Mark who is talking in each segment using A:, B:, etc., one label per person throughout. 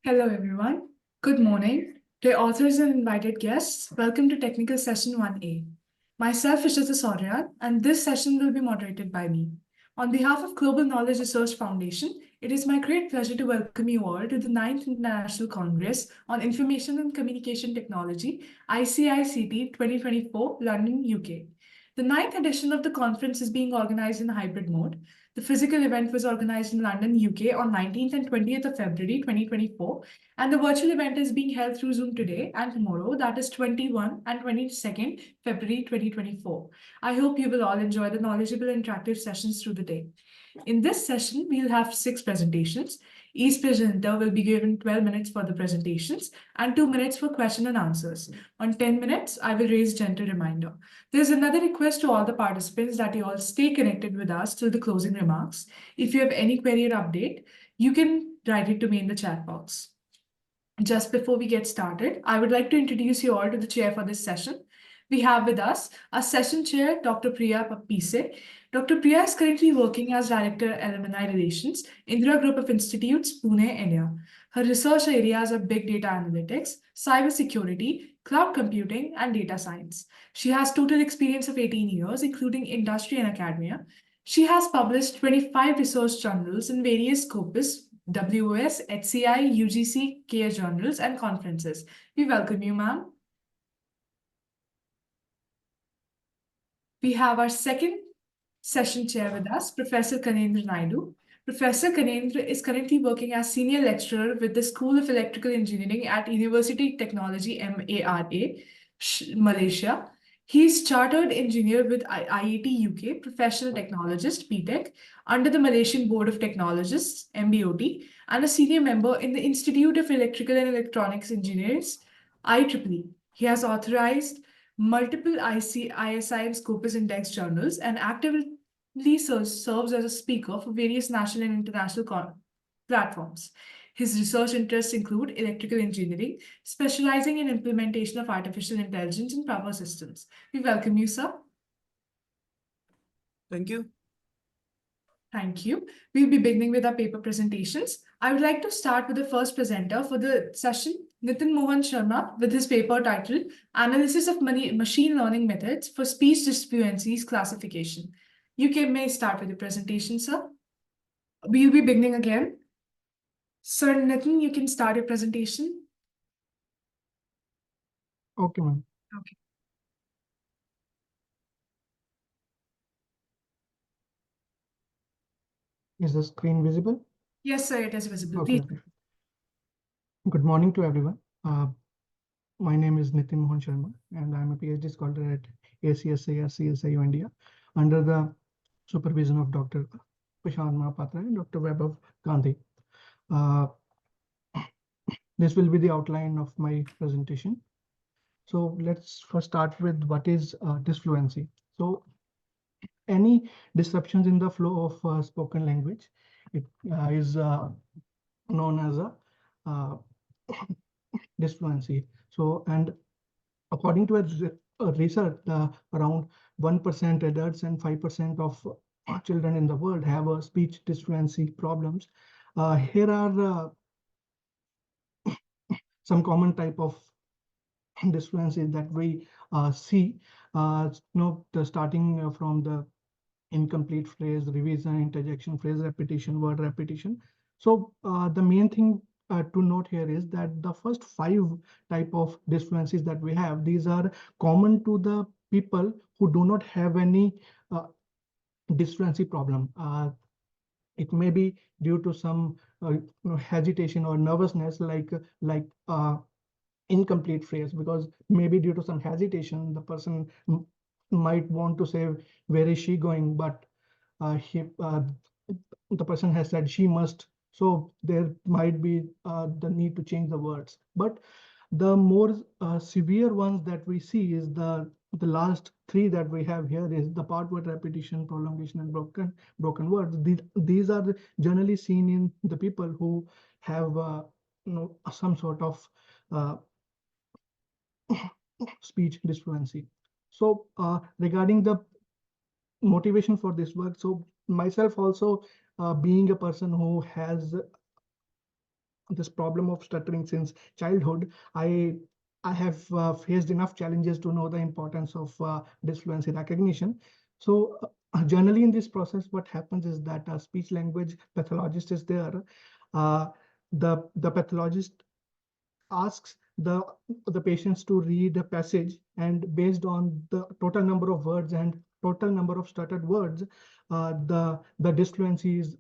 A: Hello, everyone. Good morning. To authors and invited guests, welcome to Technical Session 1A. Myself, Ishita Saurya, and this session will be moderated by me. On behalf of Global Knowledge Research Foundation, it is my great pleasure to welcome you all to the 9th International Congress on Information and Communication Technology, ICICT 2024, London, UK. The ninth edition of the conference is being organized in hybrid mode. The physical event was organized in London, UK on 19th and 20th of February 2024, and the virtual event is being held through Zoom today and tomorrow, that is 21 and 22nd February 2024. I hope you will all enjoy the knowledgeable interactive sessions through the day. In this session, we'll have 6 presentations. Each presenter will be given 12 minutes for the presentations and 2 minutes for question and answers. On 10 minutes, I will raise gentle reminder. There's another request to all the participants that you all stay connected with us till the closing remarks. If you have any query or update, you can write it to me in the chat box. Just before we get started, I would like to introduce you all to the chair for this session. We have with us our session chair, Dr. Priya Pise. Dr. Priya is currently working as Director Alumni Relations, Indira Group of Institutes, Pune, India. Her research areas are big data analytics, cybersecurity, cloud computing, and data science. She has total experience of 18 years, including industry and academia. She has published 25 research journals in various scopus, WOS, HCI, UGC, KS journals, and conferences. We welcome you, ma'am. We have our second session chair with us, Professor Kanendra Naidu. Professor Kanendra is currently working as Senior Lecturer with the School of Electrical Engineering at University Technology MARA, Malaysia. He is Chartered Engineer with IIT UK, Professional Technologist, BTech, under the Malaysian Board of Technologists, MBOT, and a senior member in the Institute of Electrical and Electronics Engineers, IEEE. He has authorized multiple ICISI and Scopus Index journals and actively serves as a speaker for various national and international platforms. His research interests include electrical engineering, specializing in implementation of artificial intelligence in power systems. We welcome you, sir.
B: Thank you.
A: Thank you. We'll be beginning with our paper presentations. I would like to start with the first presenter for the session, Nitin Mohan Sharma, with his paper titled Analysis of Machine Learning Methods for Speech Disfluencies Classification. May start with the presentation, sir. We'll be beginning again. Sir Nitin, you can start your presentation.
C: Okay, ma'am.
A: Okay.
C: Is the screen visible?
A: Yes, sir, it is visible.
C: Okay.
A: Please.
C: Good morning to everyone. My name is Nitin Mohan Sharma, and I'm a PhD scholar at ICICT CSIU India under the supervision of Dr. Prashant Mahapatra and Dr. Vaibhav Gandhi. This will be the outline of my presentation. So let's first start with what is disfluency. So any disruptions in the flow of spoken language, it is known as a disfluency. So, and according to a research, around 1% adults and 5% of children in the world have a speech disfluency problems. Here are some common type of disfluencies that we see. Starting from the incomplete phrase, revision, interjection, phrase repetition, word repetition. So the main thing to note here is that the first 5 type of disfluencies that we have, these are common to the people who do not have any disfluency problem. It may be due to some hesitation or nervousness, like incomplete phrase, because maybe due to some hesitation, the person might want to say, where is she going? But the person has said she must. So there might be the need to change the words. But the more severe ones that we see is the last 3 that we have here is the part word repetition, prolongation, and broken words. These are generally seen in the people who have some sort of speech disfluency. So regarding the motivation for this work, so myself also being a person who has this problem of stuttering since childhood, I have faced enough challenges to know the importance of disfluency recognition. So generally in this process, what happens is that a speech language pathologist is there. Uh, the pathologist asks the patients to read a passage, and based on the total number of words and total number of stuttered words, the disfluency is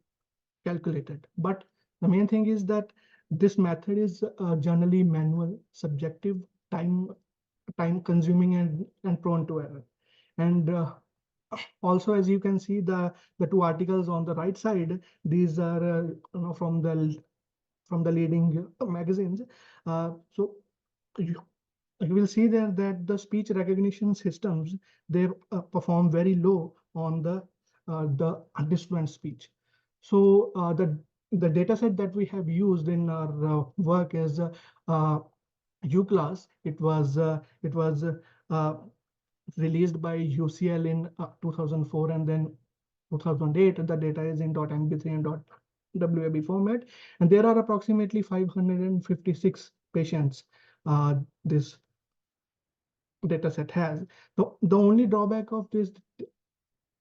C: calculated. But the main thing is that this method is generally manual, subjective, time consuming, and prone to error. And also, as you can see, the two articles on the right side, these are from the leading magazines. So you will see there that the speech recognition systems, they perform very low on the disfluent speech. So the data set that we have used in our work is UClass. It was released by UCL in 2004, and then 2008. The data is in .mp3 and .wab format, and there are approximately 556 patients this data set has. The only drawback of this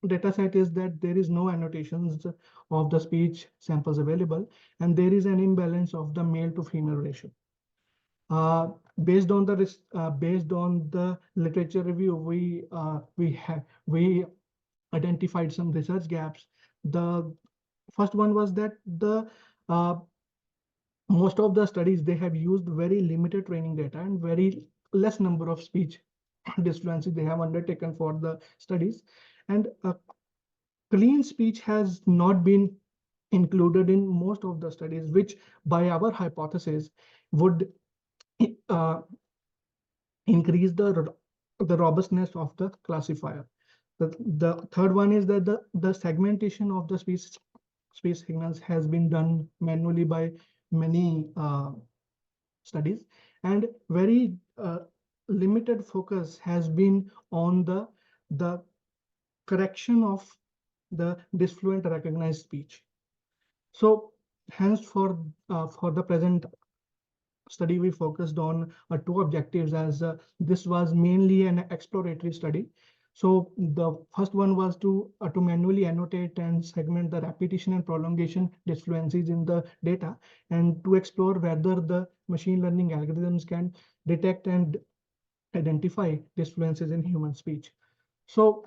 C: data set is that there is no annotations of the speech samples available, and there is an imbalance of the male to female ratio. Based on the literature review, we identified some research gaps. The first one was that uh, most of the studies, they have used very limited training data and very less number of speech disfluency they have undertaken for the studies, and clean speech has not been included in most of the studies, which by our hypothesis would uh, increase the robustness of the classifier. The third one is that the segmentation of the speech signals has been done manually by many studies, and very limited focus has been on the correction of the disfluent recognized speech. So hence for the present study, we focused on two objectives, as this was mainly an exploratory study. So the first one was to manually annotate and segment the repetition and prolongation disfluencies in the data, and to explore whether the machine learning algorithms can detect and identify disfluencies in human speech. So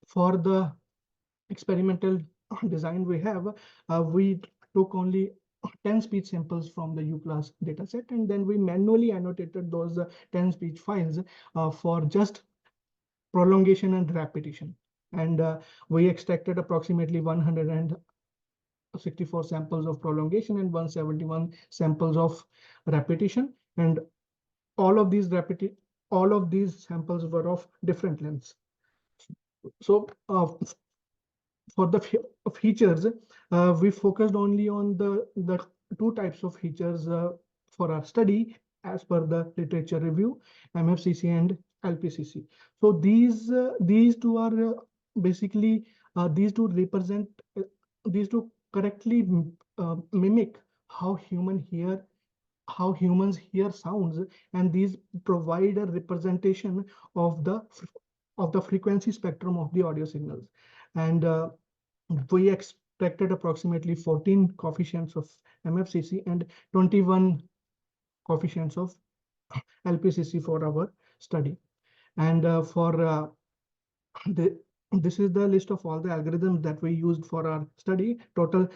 C: for the experimental design we took only 10 speech samples from the UClass dataset, and then we manually annotated those 10 speech files for just prolongation and repetition. And we extracted approximately 164 samples of prolongation and 171 samples of repetition. And all of these samples were of different lengths. So for the features, we focused only on the two types of features for our study as per the literature review, MFCC and LPCC. So these two are basically these two represent these two correctly mimic how humans hear sounds, and these provide a representation of the frequency spectrum of the audio signals. And we expected approximately 14 coefficients of MFCC and 21 coefficients of LPCC for our study. And this is the list of all the algorithms that we used for our study. Total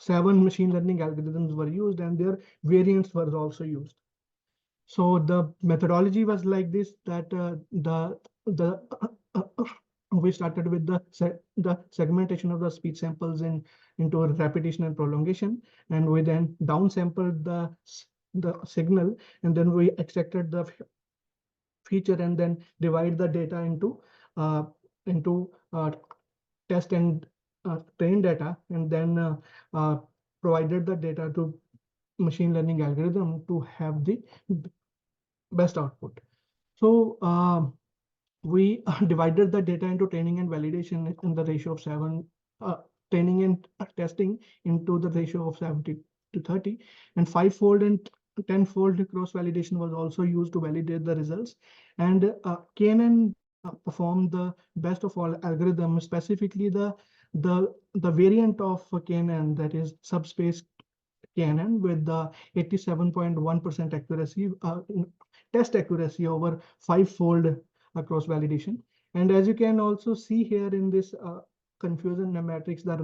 C: 7 machine learning algorithms were used, and their variants were also used. So the methodology was like this, that the we started with the segmentation of the speech samples into repetition and prolongation, and we then downsampled the signal, and then we extracted the feature and then divide the data into test and train data, and then provided the data to machine learning algorithm to have the best output. So we divided the data into training and validation in the ratio of 7, training and testing into the ratio of 70 to 30, and 5-fold and 10-fold cross validation was also used to validate the results. And KNN performed the best of all algorithms, specifically the variant of KNN, that is subspace KNN, with the 87.1% accuracy, test accuracy over 5-fold cross validation. And as you can also see here in this confusion matrix, the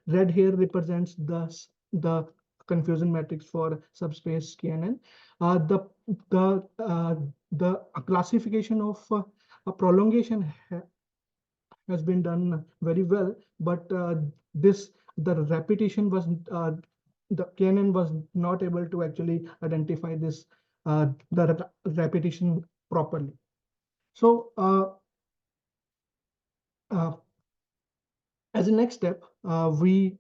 C: red here represents the confusion matrix for subspace KNN. The classification of a prolongation has been done very well, but the repetition was the KNN was not able to actually identify this the repetition properly. So as a next step, we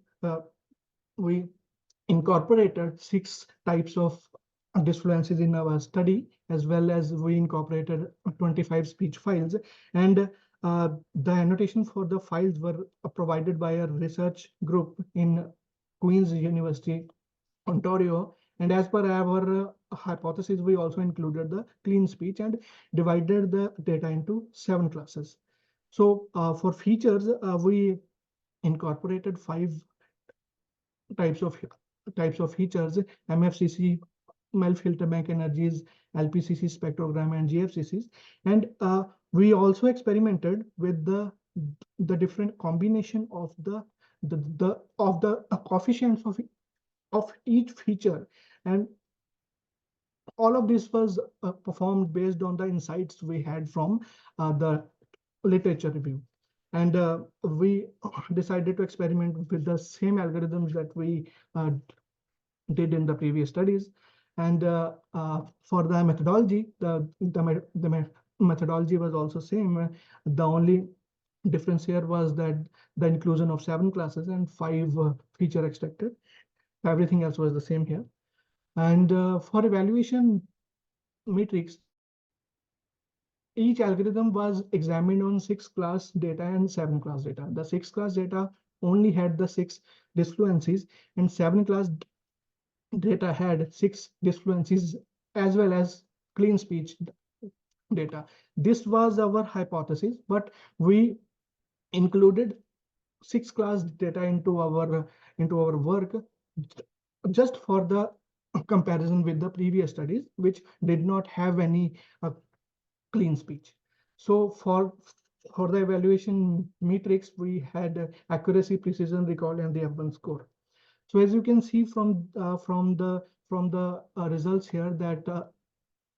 C: incorporated 6 types of disfluencies in our study, as well as we incorporated 25 speech files. And the annotation for the files were provided by a research group in Queen's University, Ontario. And as per our hypothesis, we also included the clean speech and divided the data into 7 classes. So for features, we incorporated 5 types of features: MFCC, MEL filter bank energies, LPCC spectrogram, and GFCCs. And we also experimented with the different combination of the coefficients of each feature, and all of this was performed based on the insights we had from the literature review. And we decided to experiment with the same algorithms that we did in the previous studies. And for the methodology, the methodology was also same. The only difference here was that the inclusion of 7 classes and 5 feature extracted. Everything else was the same here. And for evaluation metrics, each algorithm was examined on 6 class data and 7 class data. The 6 class data only had the 6 disfluencies, and 7 class data had 6 disfluencies as well as clean speech data. This was our hypothesis, but we included 6 class data into our work just for the comparison with the previous studies, which did not have any clean speech. So for the evaluation metrics, we had accuracy, precision, recall, and the F1 score. So as you can see from the results here, that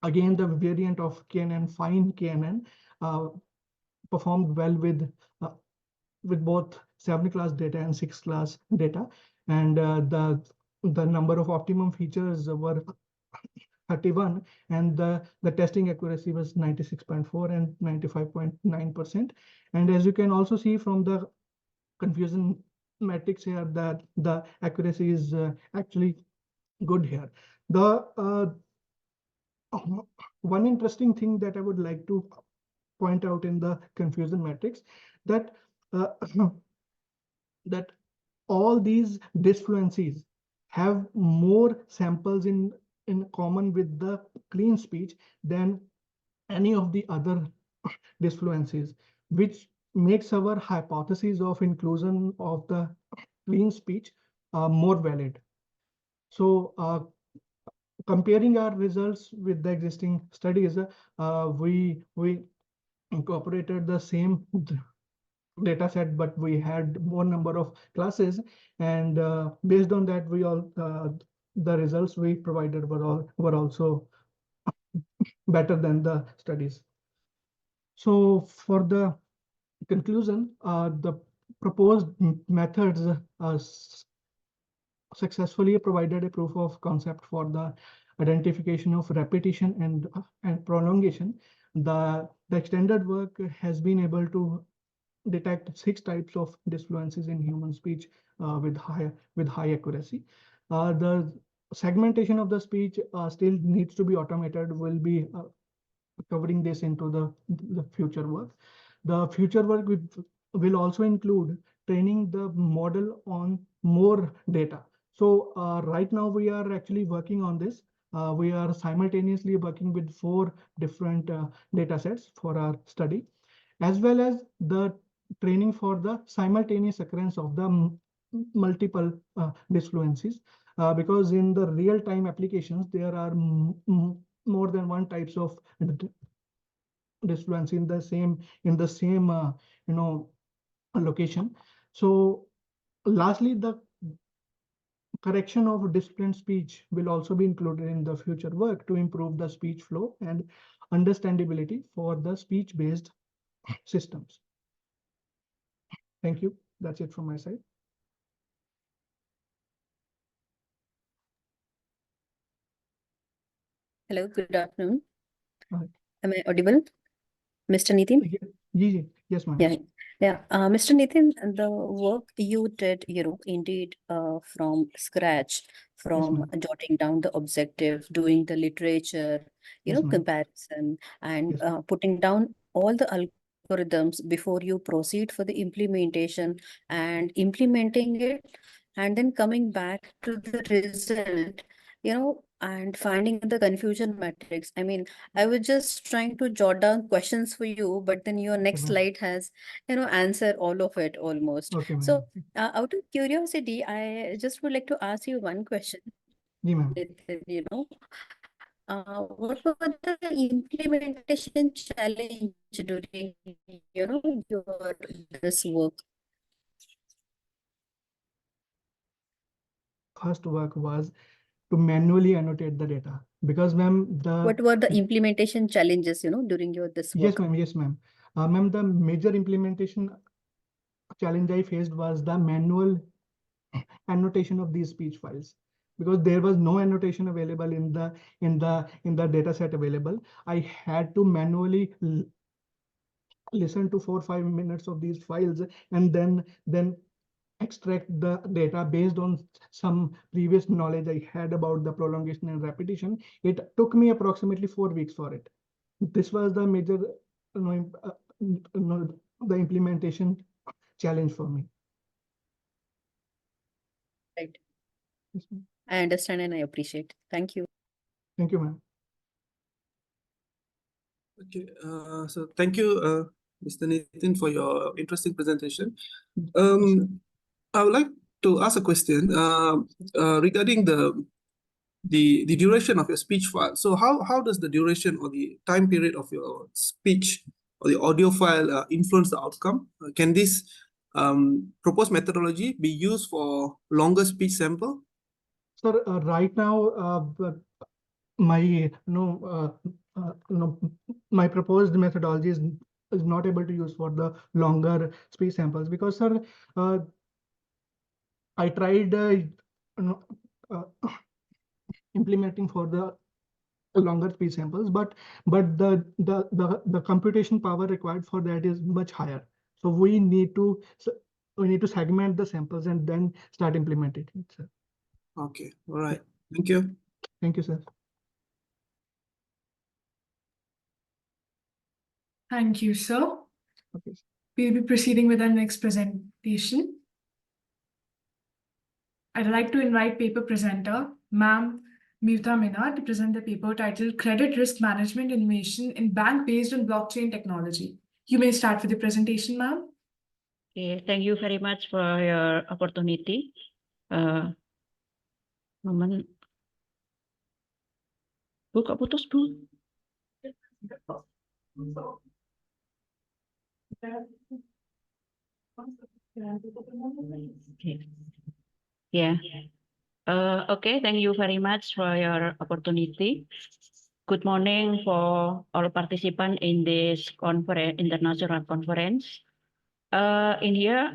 C: again the variant of KNN, fine KNN, performed well with both 7 class data and 6 class data, and the number of optimum features were 31, and the testing accuracy was 96.4 and 95.9%. And as you can also see from the confusion matrix here, that the accuracy is actually good here. The one interesting thing that I would like to point out in the confusion matrix, that that all these disfluencies have more samples in common with the clean speech than any of the other disfluencies, which makes our hypothesis of inclusion of the clean speech more valid. So comparing our results with the existing studies, we incorporated the same data set, but we had more number of classes, and based on that, the results we provided were also better than the studies. So for the conclusion, the proposed methods successfully provided a proof of concept for the identification of repetition and prolongation. The extended work has been able to detect 6 types of disfluencies in human speech with high accuracy. The segmentation of the speech still needs to be automated. We'll be covering this into the future work. The future work will also include training the model on more data. So right now we are actually working on this. We are simultaneously working with 4 different data sets for our study, as well as the training for the simultaneous occurrence of the multiple disfluencies. Because in the real-time applications, there are more than one types of disfluency in the same location. So lastly, the correction of disciplined speech will also be included in the future work to improve the speech flow and understandability for the speech-based systems. Thank you. That's it from my side.
B: Hello, good afternoon.
C: Hi.
B: Am I audible, Mr. Nitin?
C: Yes, ma'am.
B: Yeah. Mr. Nitin, the work you did, indeed, from scratch, from jotting down the objective, doing the literature,
C: Yes, ma'am.
B: comparison, and
C: Yes.
B: putting down all the algorithms before you proceed for the implementation and implementing it, and then coming back to the result, and finding the confusion matrix. I mean, I was just trying to jot down questions for you, but then your next
C: ma'am.
B: slide has, answer all of it almost.
C: Okay, ma'am.
B: So, out of curiosity, I just would like to ask you one question.
C: Ji, ma'am.
B: What were the implementation challenge during, your this work?
C: First work was to manually annotate the data, because ma'am,
B: What were the implementation challenges, during your this work?
C: Yes, ma'am. Yes, ma'am. Ma'am, the major implementation challenge I faced was the manual annotation of these speech files, because there was no annotation available in the data set available. I had to manually listen to 4 or 5 minutes of these files and then extract the data based on some previous knowledge I had about the prolongation and repetition. It took me approximately 4 weeks for it. This was the major the implementation challenge for me.
B: Right. I understand and I appreciate. Thank you.
C: Thank you, ma'am.
D: Okay, so thank you, Mr. Nitin, for your interesting presentation. I would like to ask a question regarding the duration of your speech file. So how does the duration or the time period of your speech or the audio file influence the outcome? Can this proposed methodology be used for longer speech sample?
C: Sir, right now, my my proposed methodology is not able to use for the longer speech samples, because sir, I tried implementing for the longer speech samples, but the computation power required for that is much higher. So we need to segment the samples and then start implementing it, sir.
D: Okay, all right. Thank you.
C: Thank you, sir.
A: Thank you, sir.
C: Okay.
A: We'll be proceeding with our next presentation. I'd like to invite paper presenter, Ma'am Mivta Mina, to present the paper titled Credit Risk Management Innovation in Bank Based on Blockchain Technology. You may start with the presentation, ma'am.
E: Okay, thank you very much for your opportunity. Moment. Bu, kok putus, Bu? Okay. Yeah. Okay, thank you very much for your opportunity. Good morning for all participants in this international conference. In here,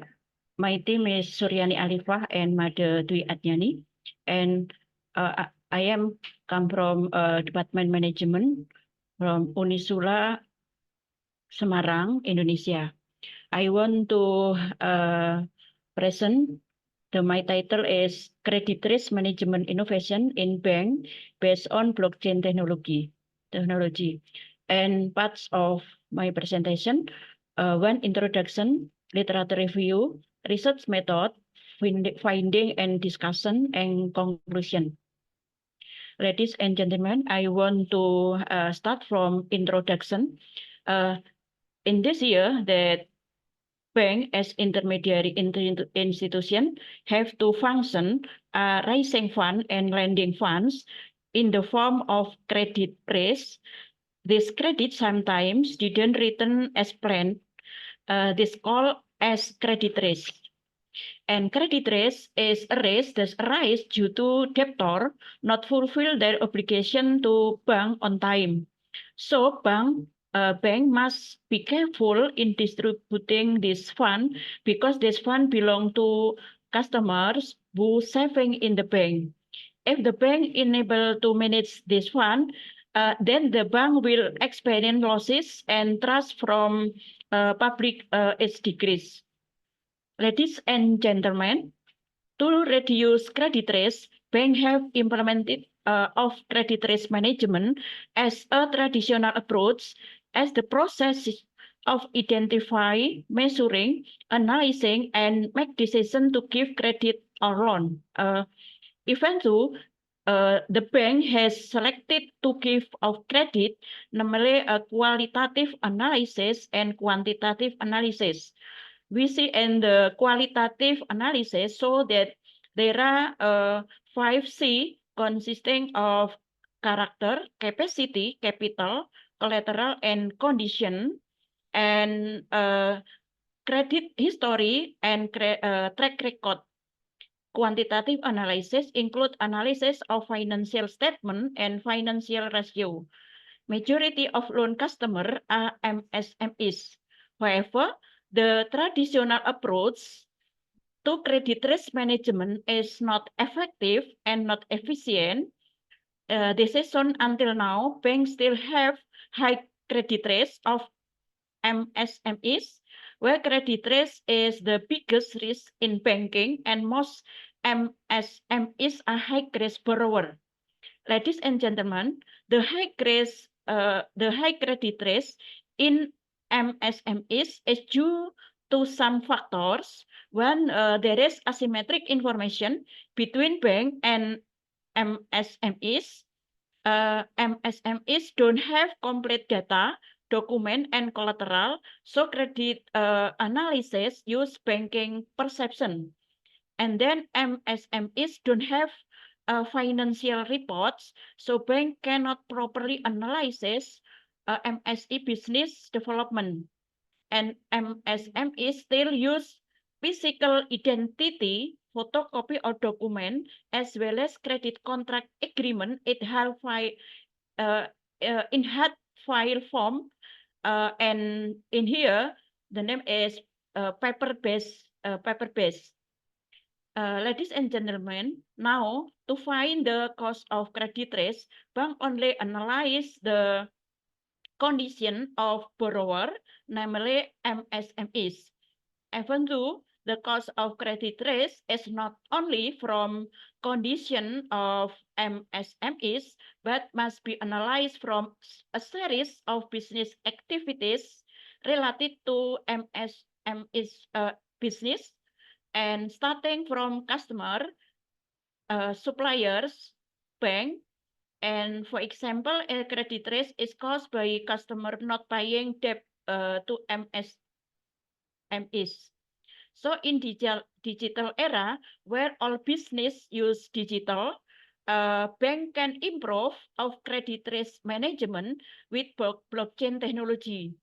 E: my team is Suryani Alifah and Made Dwi Adnyani, and I am come from Department Management from Unisula Semarang, Indonesia. I want to present. My title is Credit Risk Management Innovation in Bank based on blockchain technology. And parts of my presentation, one introduction, literature review, research method, finding and discussion and conclusion. Ladies and gentlemen, I want to start from introduction. In this year, that bank as intermediary institution have to function raising fund and lending funds in the form of credit raise. This credit sometimes didn't return as planned. This called as credit raise. And credit raise is a raise that arise due to debtor not fulfill their obligation to bank on time. So bank must be careful in distributing this fund because this fund belong to customers who saving in the bank. If the bank unable to manage this fund, then the bank will experience losses and trust from public is decreased. Ladies and gentlemen, to reduce credit risk, banks have implemented of credit risk management as a traditional approach as the process of identifying, measuring, analyzing, and make decision to give credit or loan. Even though the bank has selected to give of credit, namely a qualitative analysis and quantitative analysis. We see in the qualitative analysis so that there are 5C consisting of character, capacity, capital, collateral, and condition, and credit history and track record. Quantitative analysis include analysis of financial statement and financial ratio. Majority of loan customer are MSMEs. However, the traditional approach to credit risk management is not effective and not efficient. This is shown until now, banks still have high credit risk of MSMEs, where credit risk is the biggest risk in banking and most MSMEs are high-risk borrower. Ladies and gentlemen, the high credit risk in MSMEs is due to some factors. When there is asymmetric information between bank and MSMEs, MSMEs don't have complete data, document, and collateral, so credit analysis use banking perception. And then MSMEs don't have financial reports, so bank cannot properly analyze MSE business development. And MSME still use physical identity, photocopy or document, as well as credit contract agreement. It have in hard file form, and in here the name is paper-based. Ladies and gentlemen, now to find the cost of credit risk, bank only analyze the condition of borrower, namely MSMEs. Even though the cost of credit risk is not only from condition of MSMEs, but must be analyzed from a series of business activities related to MSMEs business, and starting from customer, suppliers, bank, and for example, a credit risk is caused by customer not paying debt to MSMEs. So in digital era, where all business use digital, bank can improve of credit risk management with blockchain technology.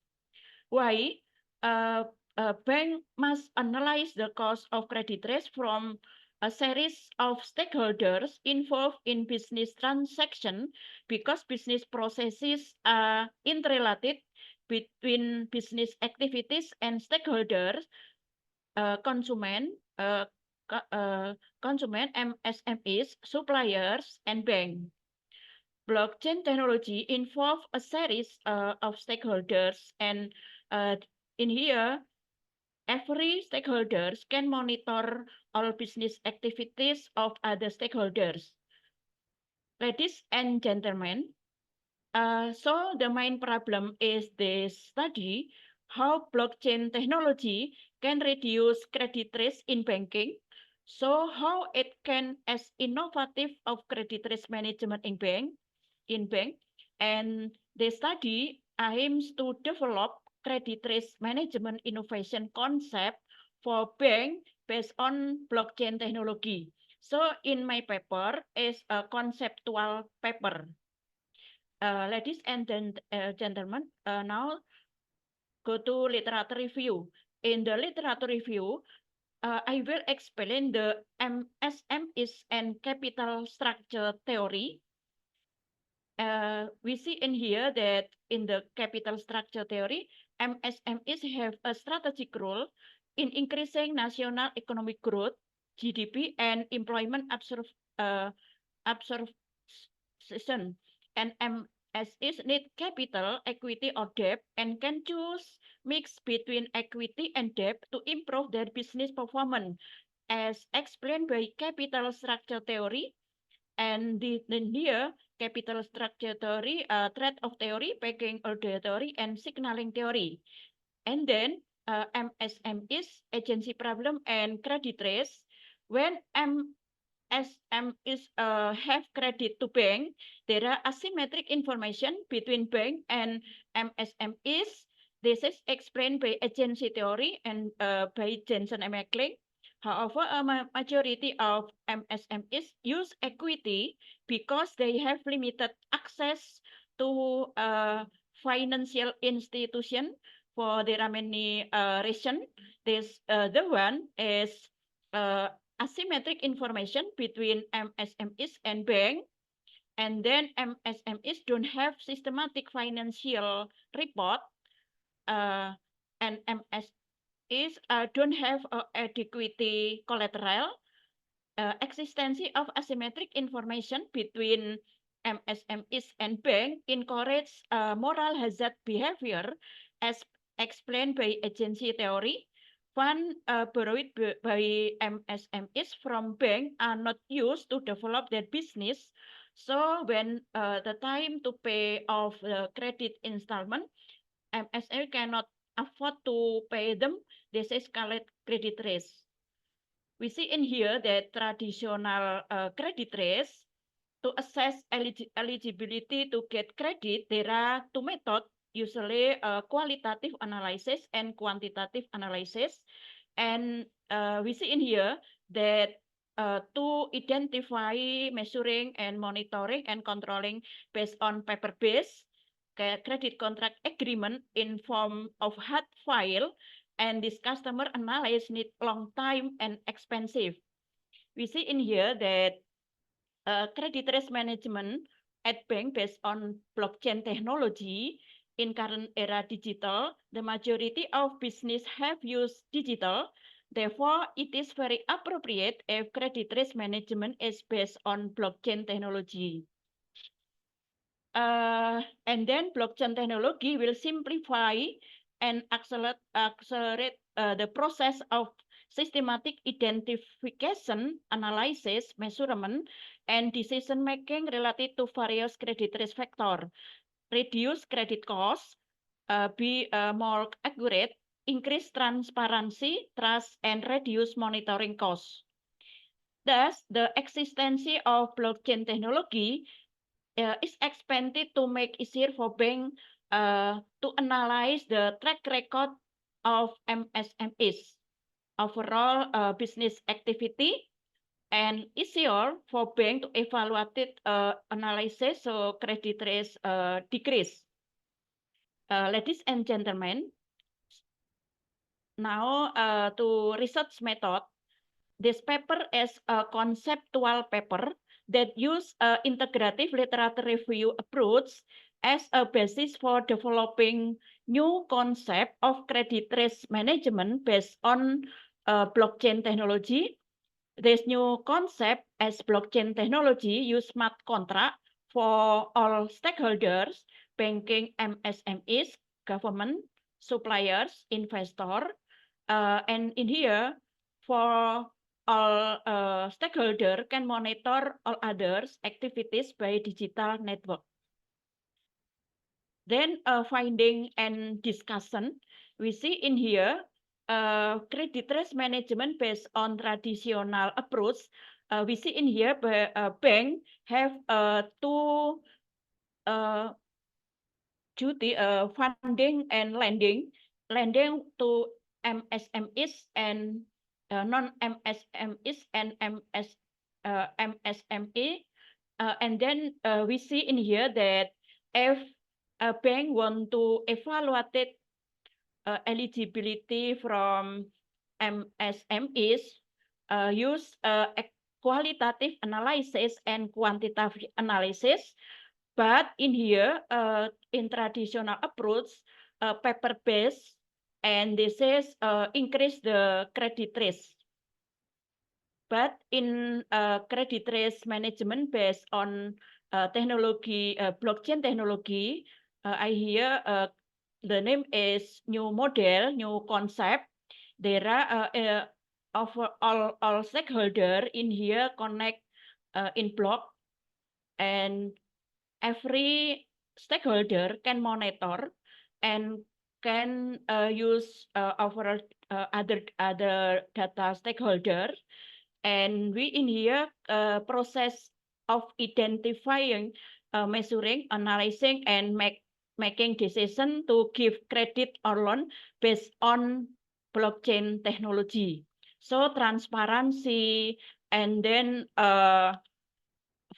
E: Why? Bank must analyze the cost of credit risk from a series of stakeholders involved in business transaction because business processes are interrelated between business activities and stakeholders, consumer, MSMEs, suppliers, and bank. Blockchain technology involve a series of stakeholders, and in here, every stakeholders can monitor all business activities of other stakeholders. Ladies and gentlemen, so the main problem is this study how blockchain technology can reduce credit risk in banking. So how it can as innovative of credit risk management in bank, and the study aims to develop credit risk management innovation concept for bank based on blockchain technology. So in my paper is a conceptual paper. Ladies and gentlemen, now go to literature review. In the literature review, I will explain the MSM is and capital structure theory. We see in here that in the capital structure theory, MSMEs have a strategic role in increasing national economic growth, GDP, and employment absorption. And MSEs need capital, equity, or debt, and can choose mix between equity and debt to improve their business performance, as explained by capital structure theory. And then here, capital structure theory, trade-off theory, packing order theory, and signaling theory. And then MSM is agency problem and credit risk. When MSM is have credit to bank, there are asymmetric information between bank and MSM is. This is explained by agency theory and by Jensen and Mackling. However, a majority of MSMEs use equity because they have limited access to financial institution. For there are many reasons. This the one is asymmetric information between MSMEs and bank, and then MSMEs don't have systematic financial report, and MSMEs don't have adequate collateral. Existence of asymmetric information between MSMEs and bank encourage moral hazard behavior, as explained by agency theory. Fund borrowed by MSMEs from bank are not used to develop their business. So when the time to pay off the credit installment, MSME cannot afford to pay them. This is called credit risk. We see in here that traditional credit risk, to assess eligibility to get credit, there are two methods, usually qualitative analysis and quantitative analysis. And we see in here that to identify, measuring, and monitoring and controlling based on paper-based credit contract agreement in form of hard file, and this customer analysis need long time and expensive. We see in here that credit risk management at bank based on blockchain technology in current era digital, the majority of business have used digital. Therefore, it is very appropriate if credit risk management is based on blockchain technology. And then blockchain technology will simplify and accelerate the process of systematic identification, analysis, measurement, and decision-making related to various credit risk factors, reduce credit costs, be more accurate, increase transparency, trust, and reduce monitoring costs. Thus, the existence of blockchain technology is expanded to make easier for bank to analyze the track record of MSMEs, overall business activity, and easier for bank to evaluate it, analysis, so credit risk decrease. Ladies and gentlemen, now to research method. This paper is a conceptual paper that use integrative literature review approach as a basis for developing new concept of credit risk management based on blockchain technology. This new concept as blockchain technology use smart contract for all stakeholders, banking, MSMEs, government, suppliers, investor, and in here for all stakeholder can monitor all others activities by digital network. Then finding and discussion, we see in here credit risk management based on traditional approach. We see in here, bank have two duty, funding and lending to MSMEs and non-MSMEs and MSME. And then we see in here that if a bank want to evaluate eligibility from MSMEs, use qualitative analysis and quantitative analysis. But in here, in traditional approach, paper-based, and this is increase the credit risk. But in credit risk management based on technology, blockchain technology, I hear the name is new model, new concept. There are of all stakeholder in here connect in block, and every stakeholder can monitor and can use our other data stakeholder. And we in here process of identifying, measuring, analyzing, and making decision to give credit or loan based on blockchain technology. So transparency, and then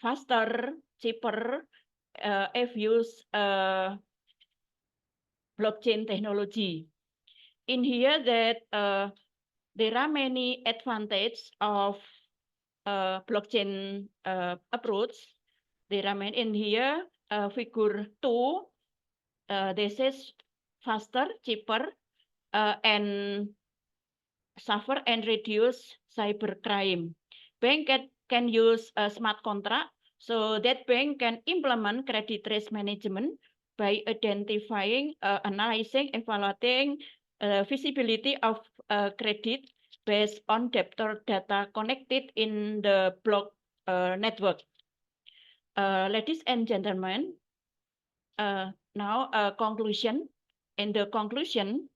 E: faster, cheaper if use blockchain technology. In here that there are many advantages of blockchain approach. There are many in here. Figure 2, this is faster, cheaper, and suffer and reduce cybercrime. Bank can use a smart contract so that bank can implement credit risk management by identifying, analyzing, evaluating visibility of credit based on debtor data connected in the block network. Ladies and gentlemen, now conclusion. In the conclusion,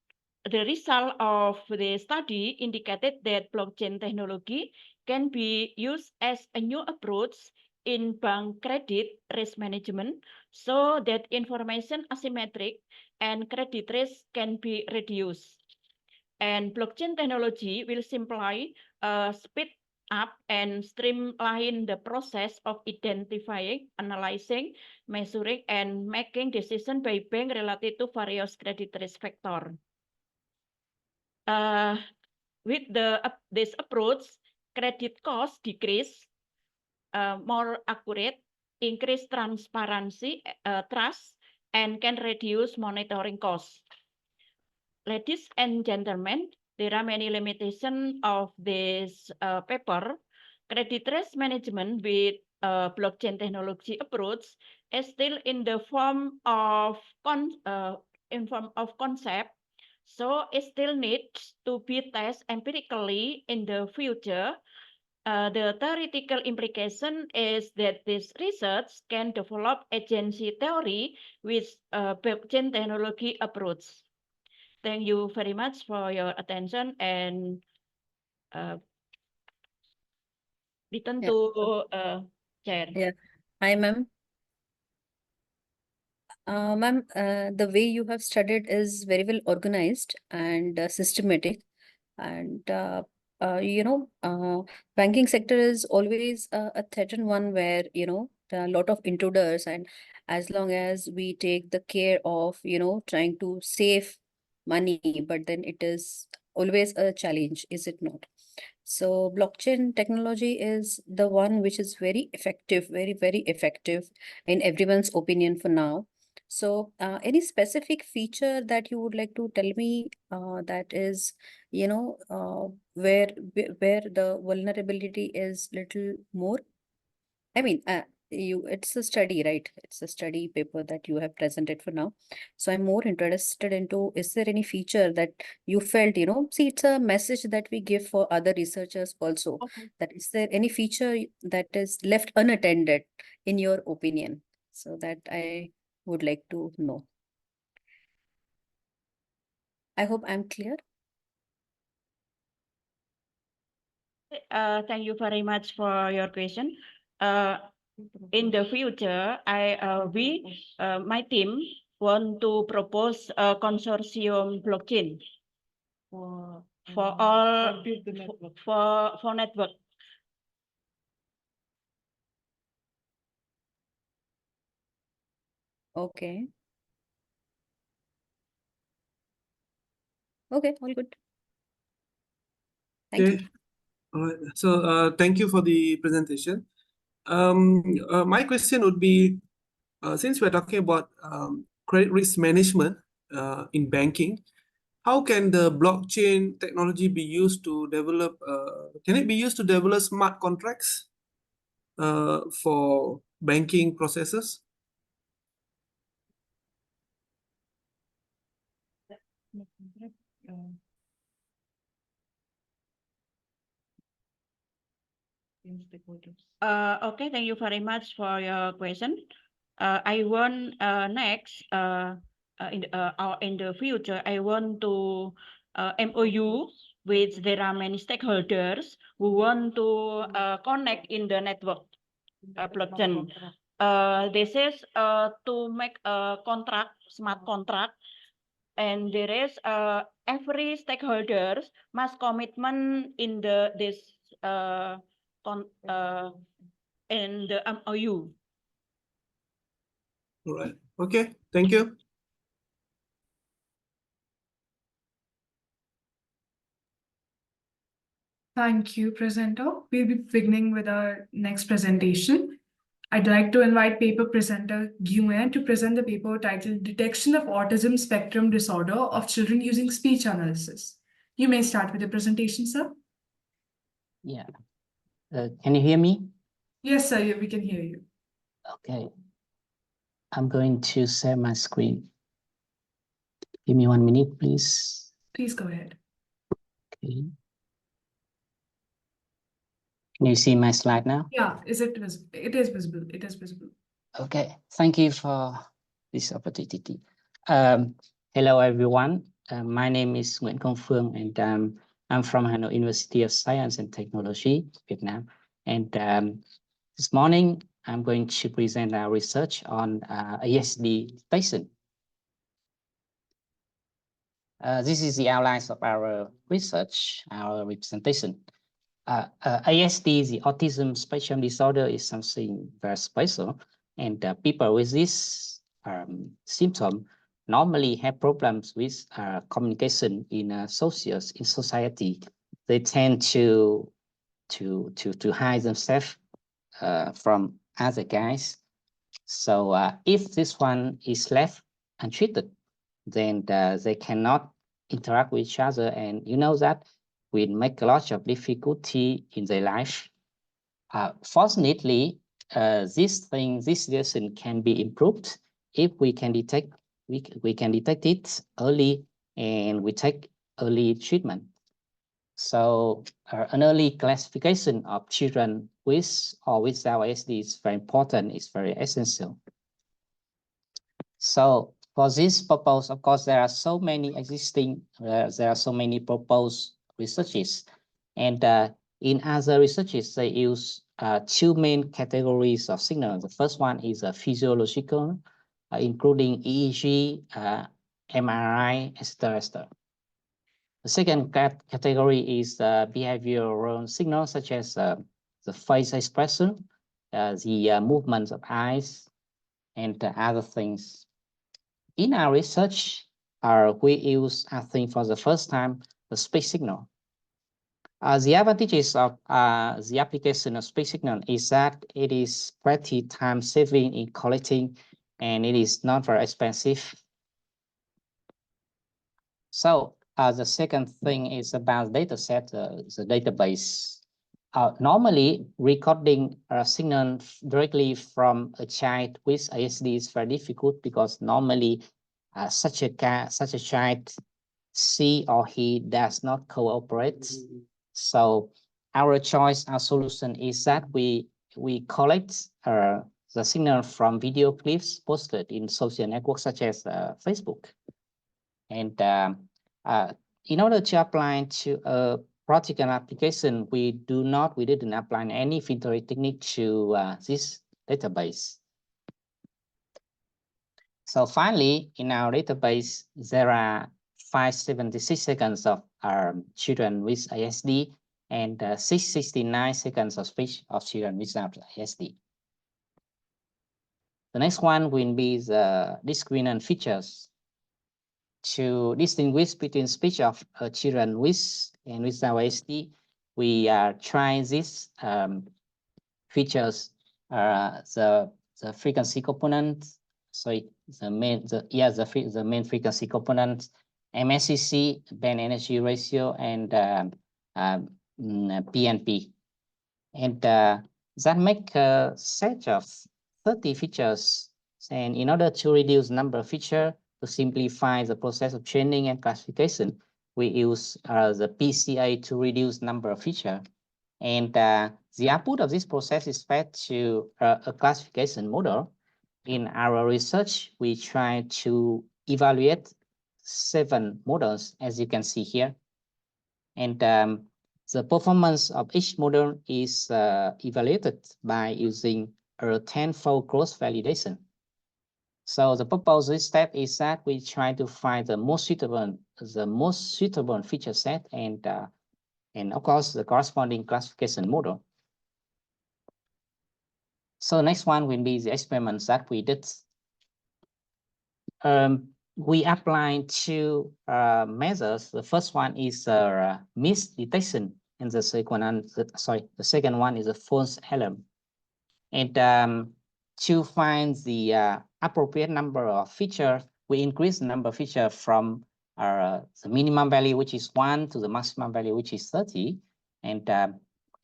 E: the result of the study indicated that blockchain technology can be used as a new approach in bank credit risk management so that information asymmetric and credit risk can be reduced. And blockchain technology will simplify, speed up, and streamline the process of identifying, analyzing, measuring, and making decisions by bank related to various credit risk factors. With this approach, credit costs decrease, more accurate, increase transparency, trust, and can reduce monitoring costs. Ladies and gentlemen, there are many limitations of this paper. Credit risk management with blockchain technology approach is still in the form of concept, so it still needs to be tested empirically in the future. The theoretical implication is that this research can develop agency theory with blockchain technology approach. Thank you very much for your attention, and return
B: Yeah.
E: to Chair.
B: Yeah. Hi, ma'am. Ma'am, the way you have studied is very well organized and systematic. And banking sector is always a threatened one where, there are a lot of intruders, and as long as we take the care of, trying to save money, but then it is always a challenge, is it not? So blockchain technology is the one which is very effective, very, very effective in everyone's opinion for now. So any specific feature that you would like to tell me that is, where the vulnerability is little more? I mean, it's a study, right? It's a study paper that you have presented for now. So I'm more interested into, is there any feature that you felt, see, it's a message that we give for other researchers also,
E: Okay.
B: that is there any feature that is left unattended in your opinion? So that I would like to know. I hope I'm clear.
E: Thank you very much for your question. In the future, my team want to propose a consortium blockchain for all for network.
B: Okay. Okay, all good. Thank you.
D: Okay. All right. So thank you for the presentation. My question would be, since we're talking about credit risk management in banking, how can the blockchain technology be used to develop, can it be used to develop smart contracts for banking processes?
E: Okay, thank you very much for your question. I want next in the future, I want to MOU with there are many stakeholders who want to connect in the network blockchain. This is to make a contract, smart contract, and there is every stakeholders must commitment in this in the MOU.
D: All right. Okay. Thank you.
A: Thank you, presenter. We'll be beginning with our next presentation. I'd like to invite paper presenter Guyen to present the paper titled Detection of Autism Spectrum Disorder of Children Using Speech Analysis. You may start with the presentation, sir.
F: Yeah. Can you hear me?
A: Yes, sir, we can hear you.
F: Okay. I'm going to share my screen. Give me 1 minute, please.
A: Please go ahead.
F: Okay. Can you see my slide now?
A: Yeah, is it visible? It is visible. It is visible.
F: Okay. Thank you for this opportunity. Hello, everyone. My name is Nguyễn Công Phương, and I'm from Hanoi University of Science and Technology, Vietnam. And this morning, I'm going to present our research on ASD detection. This is the outlines of our research, our representation. ASD, the autism spectrum disorder, is something very special, and people with this symptom normally have problems with communication in society. They tend to hide themselves from other guys. So if this one is left untreated, then they cannot interact with each other, and you know that will make a lot of difficulty in their life. Fortunately, this situation can be improved if we can detect it early and we take early treatment. So an early classification of children with or without ASD is very important. It's very essential. So for this purpose, of course, there are so many proposed researches, and in other researches, they use two main categories of signals. The first one is physiological, including EEG, MRI, etc. The second category is behavioral signals, such as the face expression, the movements of eyes, and other things. In our research, we use, I think, for the first time, the speech signal. The advantages of the application of speech signal is that it is pretty time saving in collecting, and it is not very expensive. So the second thing is about data set, the database. Normally, recording a signal directly from a child with ASD is very difficult, because normally such a child, she or he does not cooperate. So our choice, our solution is that we collect the signal from video clips posted in social networks such as Facebook. And in order to apply to a practical application, we didn't apply any filtering technique to this database. So finally, in our database, there are 576 seconds of children with ASD and 669 seconds of speech of children without ASD. The next one will be the discriminant features. To distinguish between speech of children with and without ASD, we are trying these features, the frequency component, sorry, the main frequency component, MSCC, band energy ratio, and PNP. And that make a set of 30 features. And in order to reduce number of features, to simplify the process of training and classification, we use the PCA to reduce number of features. And the output of this process is fed to a classification model. In our research, we try to evaluate 7 models, as you can see here. And the performance of each model is evaluated by using a 10-fold cross validation. So the purpose of this step is that we try to find the most suitable feature set and of course the corresponding classification model. So the next one will be the experiments that we did. We applied 2 measures. The first one is miss detection, and the second one is a false alarm. And to find the appropriate number of features, we increase the number of features from the minimum value, which is 1, to the maximum value, which is 30. And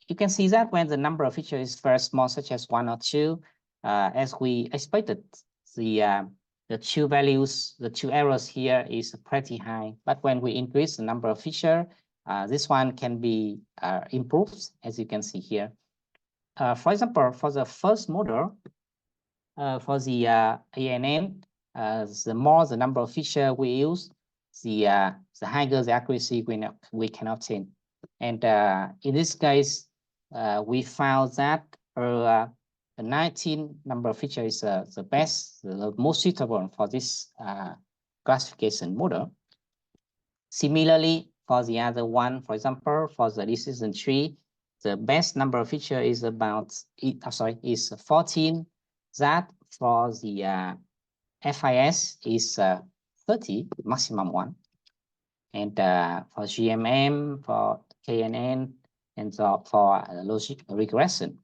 F: you can see that when the number of features is very small, such as 1 or 2, as we expected, the 2 values, the 2 errors here is pretty high. But when we increase the number of features, this one can be improved, as you can see here. For example, for the first model, for the ANN, the more the number of features we use, the higher the accuracy we can obtain. And in this case, we found that the 19 number of features is the best, the most suitable for this classification model. Similarly, for the other one, for example, for the decision tree, the best number of feature is is 14. That for the FIS is 30, maximum one. And for GMM, for KNN, and for logic regression.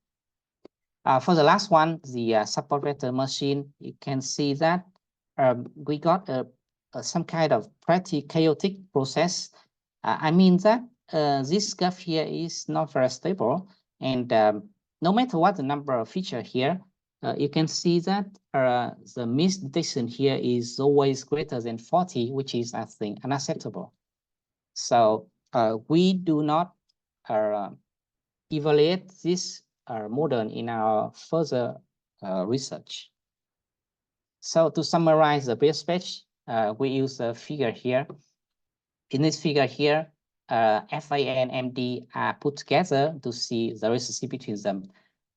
F: For the last one, the support vector machine, you can see that we got some kind of pretty chaotic process. I mean that this graph here is not very stable, and no matter what the number of features here, you can see that the miss detection here is always greater than 40, which is, I think, unacceptable. So we do not evaluate this model in our further research. So to summarize the base page, we use a figure here. In this figure here, FA and MD are put together to see the relationship between them.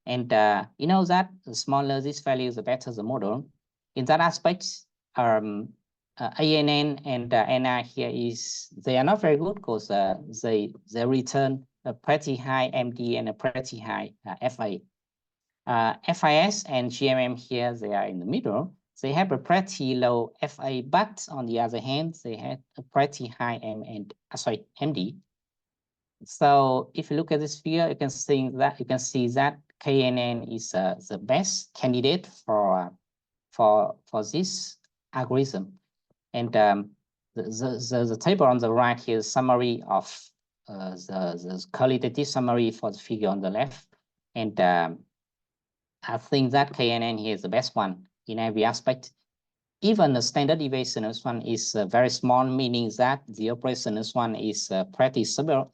F: And you know that the smaller this value, the better the model. In that aspect, ANN and NR here they are not very good because they return a pretty high MD and a pretty high FA. FIS and GMM here, they are in the middle. They have a pretty low FA, but on the other hand, they have a pretty high MD. So if you look at this figure, you can see that KNN is the best candidate for this algorithm. And the table on the right here is summary of the qualitative summary for the figure on the left. And I think that KNN here is the best one in every aspect. Even the standard deviation of this one is very small, meaning that the operation of this one is pretty stable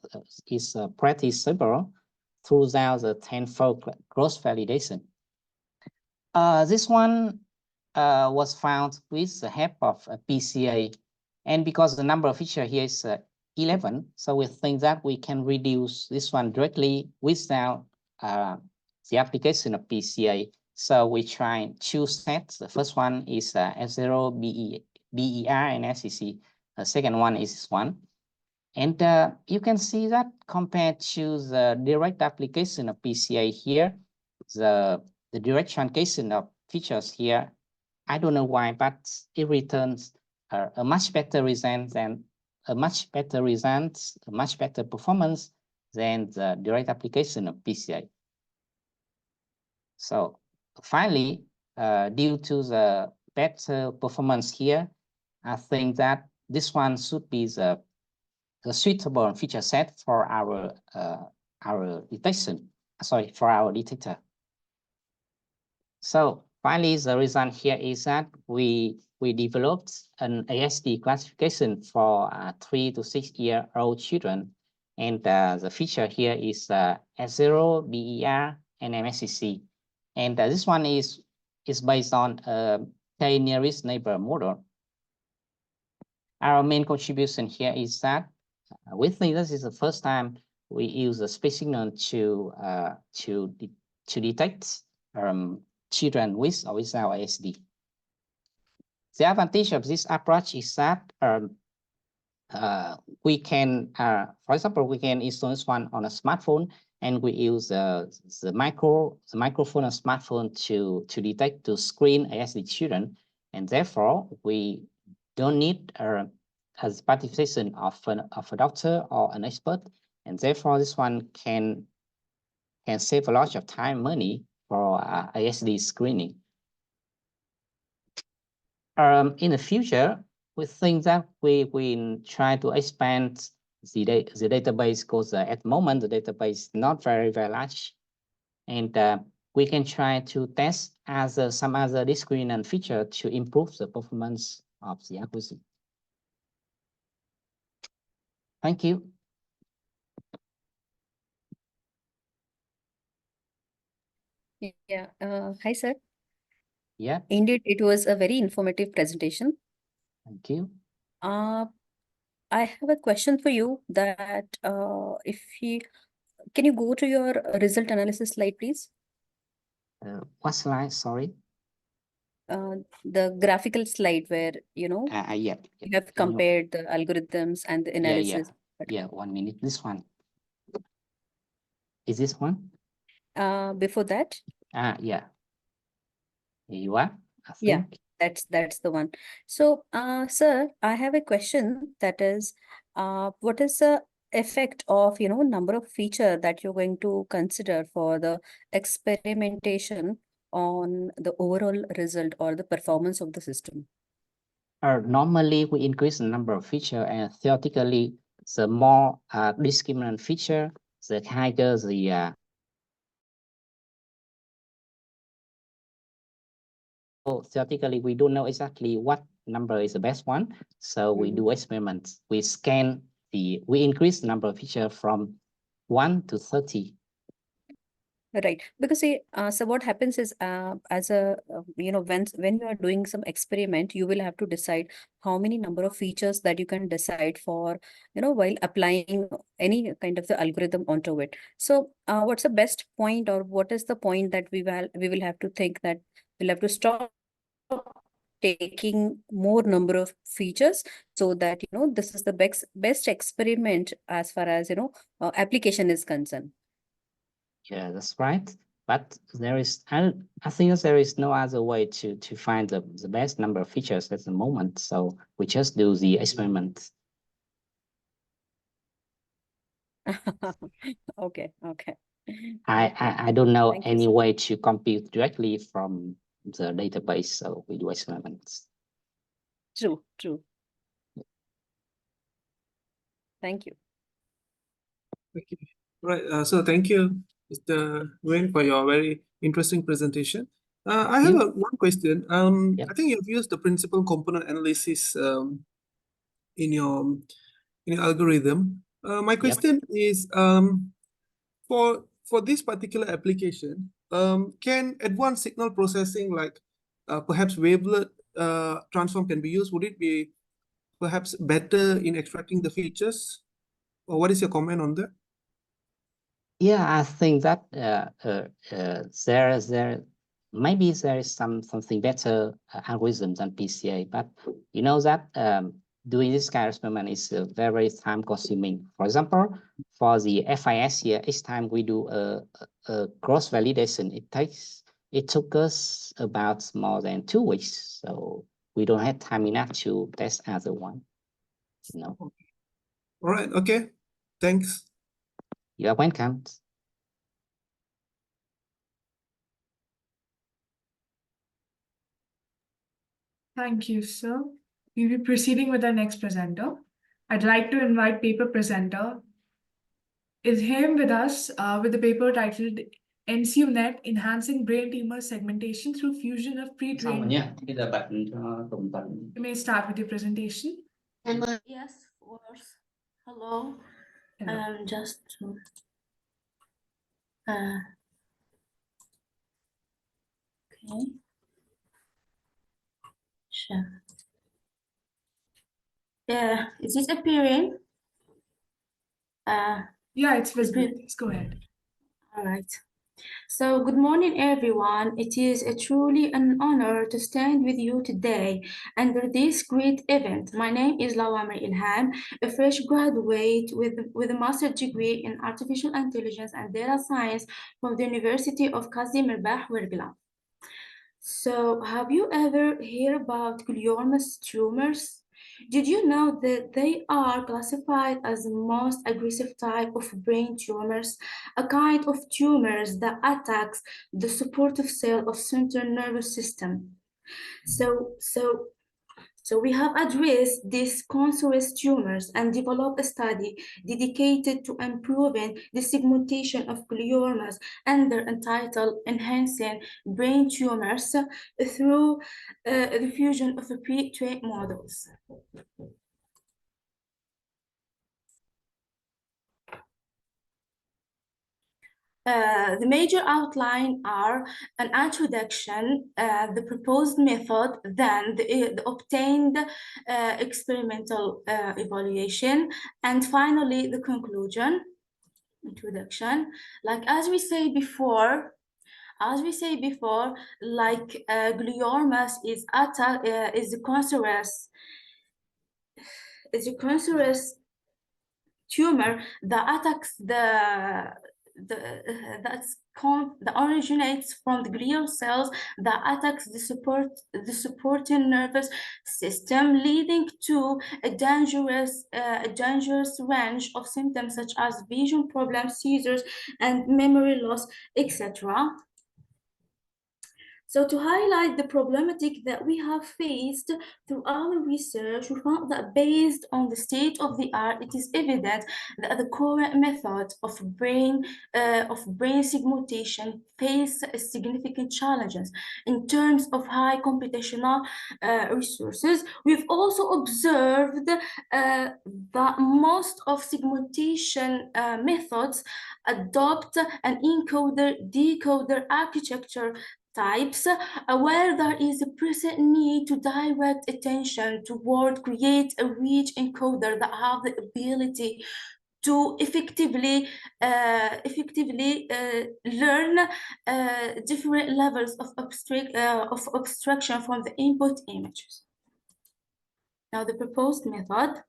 F: throughout the 10-fold cross validation. This one was found with the help of a PCA, and because the number of features here is 11. So we think that we can reduce this one directly without the application of PCA. So we try two sets. The first one is F0, BER, and SEC. The second one is this one. And you can see that compared to the direct application of PCA here, the direct truncation of features here, I don't know why, but it returns a much better result than a much better performance than the direct application of PCA. So finally, due to the better performance here, I think that this one should be the suitable feature set for our detection. Sorry, for our detector. So finally, the result here is that we developed an ASD classification for 3 to 6 year old children, and the feature here is S0, BER, and MSCC, and this one is based on K nearest neighbor model. Our main contribution here is that we think this is the first time we use a space signal to detect children with or without ASD. The advantage of this approach is that we can, for example, we can install this one on a smartphone, and we use the microphone of smartphone to detect, to screen ASD children, and therefore we don't need as participation of a doctor or an expert, and therefore this one can save a lot of time, money for ASD screening. In the future, we think that we will try to expand the database, because at the moment the database is not very large, and we can try to test some other discriminant feature to improve the performance of the algorithm. Thank you.
B: Yeah. Hi, sir.
F: Yeah.
B: Indeed, it was a very informative presentation.
F: Thank you.
B: I have a question for you that can you go to your result analysis slide, please?
F: What slide? Sorry.
B: The graphical slide where,
F: Yeah.
B: you have compared the algorithms and the analysis.
F: Yeah, 1 minute. This one. Is this one?
B: Before that?
F: Yeah. Here you are, I think.
B: Yeah, that's the one. So, sir, I have a question that is, what is the effect of, number of feature that you're going to consider for the experimentation on the overall result or the performance of the system?
F: Normally, we increase the number of feature, and theoretically, the more discriminant feature, the higher the So theoretically, we don't know exactly what number is the best one. So we do experiments. We increase the number of features from 1 to 30.
B: Right, because see, so what happens is, as a when you are doing some experiment, you will have to decide how many number of features that you can decide for, while applying any kind of the algorithm onto it. So, what's the best point, or what is the point that we will have to think that we'll have to stop taking more number of features, so that this is the best experiment as far as application is concerned.
F: Yeah, that's right. But there is, I think there is no other way to find the best number of features at the moment. So we just do the experiment.
B: Okay.
F: I don't know any way to compute directly from the database, so we do experiments.
B: True. Thank you.
D: Okay. Right. So thank you, Mr. Nguyen, for your very interesting presentation. I have one question. I think you've used the principal component analysis in your algorithm. My question is, for this particular application, can advanced signal processing, like perhaps wavelet transform, can be used? Would it be perhaps better in extracting the features Or what is your comment on that?
F: Yeah, I think that maybe there is something better algorithm than PCA, but you know that doing this kind of experiment is very time consuming. For example, for the FIS here, each time we do a cross validation, it took us about more than 2 weeks. So we don't have time enough to test other one. No.
D: All right. Okay. Thanks.
F: You are welcome.
A: Thank you, sir. We'll be proceeding with our next presenter. I'd like to invite paper presenter. Is him with us with the paper titled NCUNet Enhancing Brain Tumor Segmentation Through Fusion of Pre-trained. You may start with your presentation.
G: Yes, of course. Hello.
A: Hello.
G: Just okay. Sure. Yeah, is it appearing?
A: Yeah, it's visible. Please go ahead.
G: All right. So, good morning, everyone. It is truly an honor to stand with you today under this great event. My name is Lawamir Ilham, a fresh graduate with a master's degree in artificial intelligence and data science from the University of Kazim El-Bah, Wirgla. So, have you ever heard about gliomas tumors? Did you know that they are classified as the most aggressive type of brain tumors, a kind of tumors that attacks the supportive cell of central nervous system? So we have addressed these cancerous tumors and developed a study dedicated to improving the segmentation of gliomas and they're entitled Enhancing Brain Tumors through the fusion of pre-trained models. The major outline are an introduction, the proposed method, then the obtained experimental evaluation, and finally the conclusion, introduction. Like as we say before, like gliomas is a cancerous tumor that attacks that originates from the glial cells that attacks the supporting nervous system, leading to a dangerous range of symptoms such as vision problems, seizures, and memory loss, etc. So to highlight the problematic that we have faced through our research, we found that based on the state of the art, it is evident that the current method of brain segmentation face significant challenges in terms of high computational resources. We've also observed that most of segmentation methods adopt an encoder-decoder architecture types where there is a present need to direct attention toward create a rich encoder that have the ability to effectively learn different levels of abstraction from the input images. Now the proposed method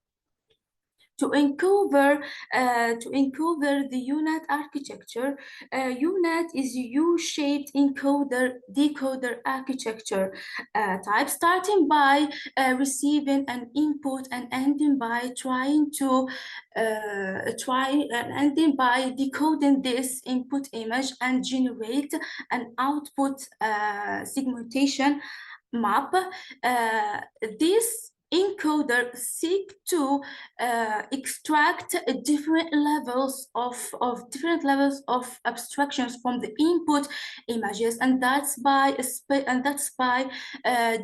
G: to uncover the UNet architecture. UNet is a U-shaped encoder-decoder architecture type, starting by receiving an input and ending by ending by decoding this input image and generate an output segmentation map. This encoder seek to extract different levels of abstractions from the input images, and that's by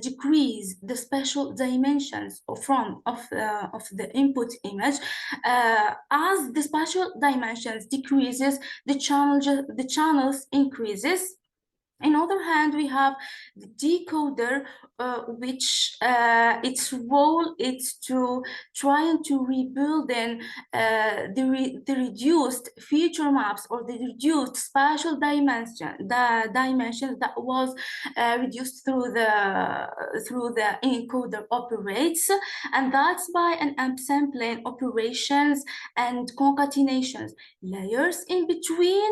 G: decrease the spatial dimensions of the input image. As the spatial dimensions decreases, the channels increases. On the other hand, we have the decoder, which its role is to trying to rebuild the reduced feature maps or the reduced spatial dimensions that was reduced through the encoder operates, and that's by an upsampling operations and concatenations layers in between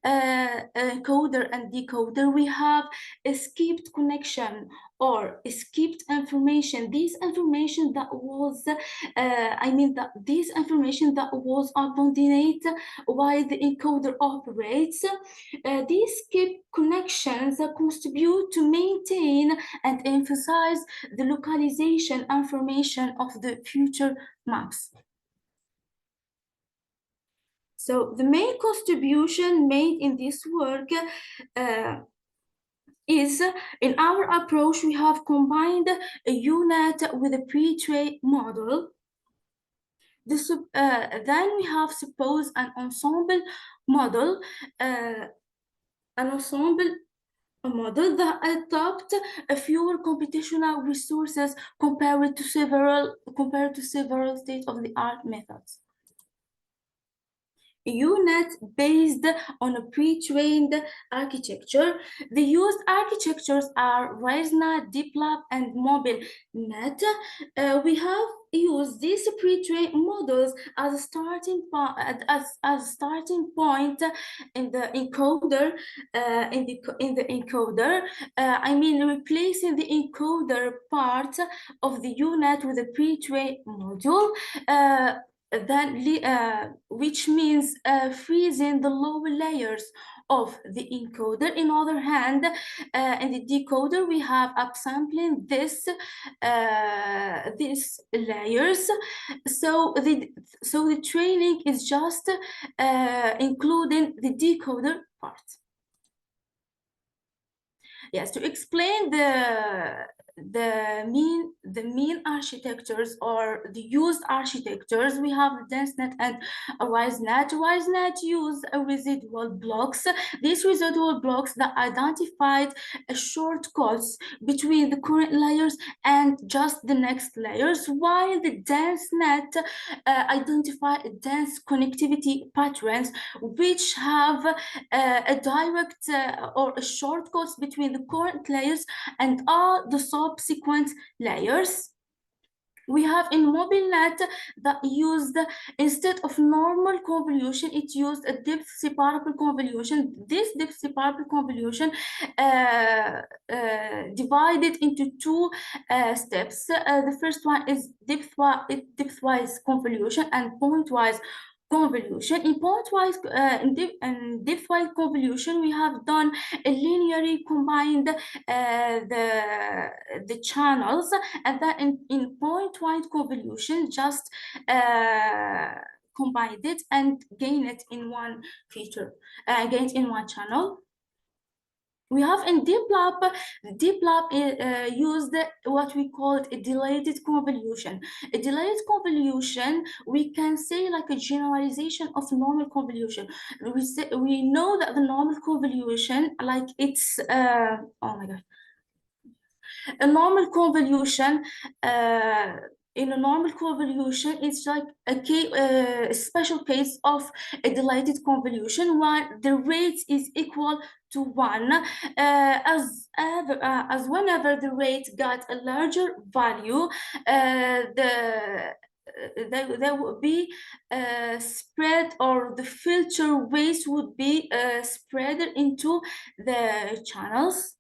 G: encoder and decoder. We have escaped connection or escaped information. This information that was, this information that was abandoned while the encoder operates. These escaped connections contribute to maintain and emphasize the localization information of the future maps. So the main contribution made in this work is, in our approach, we have combined a UNet with a pre-trained model. Then we have supposed an ensemble model, a model that adopt a fewer computational resources compared to several state-of-the-art methods. UNet based on a pre-trained architecture. The used architectures are RiseNet, DeepLab, and MobileNet. We have used these pre-trained models as a starting point in the encoder. Replacing the encoder part of the UNet with a pre-trained module. Which means freezing the lower layers of the encoder. In other hand, in the decoder, we have upsampling these layers. So the training is just including the decoder part. Yes, to explain the mean architectures or the used architectures, we have DenseNet and RiseNet. RiseNet use residual blocks. These residual blocks that identified shortcuts between the current layers and just the next layers, while the DenseNet identify dense connectivity patterns which have a direct or a shortcuts between the current layers and all the subsequent layers. We have in MobileNet that used, instead of normal convolution, it used a depth separable convolution. This depth separable convolution divided into two steps. The first one is depth-wise convolution and point-wise convolution. In point-wise and depth-wise convolution, we have done a linearly combined the channels, and then in point-wise convolution just combined it and gain it in one feature, gained in one channel. We have in DeepLab used what we call a delayed convolution. A delayed convolution, we can say like a generalization of normal convolution. We know that the normal convolution, like it's, oh my God. A normal convolution, in a normal convolution, it's like a special case of a delayed convolution where the rate is equal to 1, as whenever the rate got a larger value, there would be spread, or the filter weight would be spread into the channels.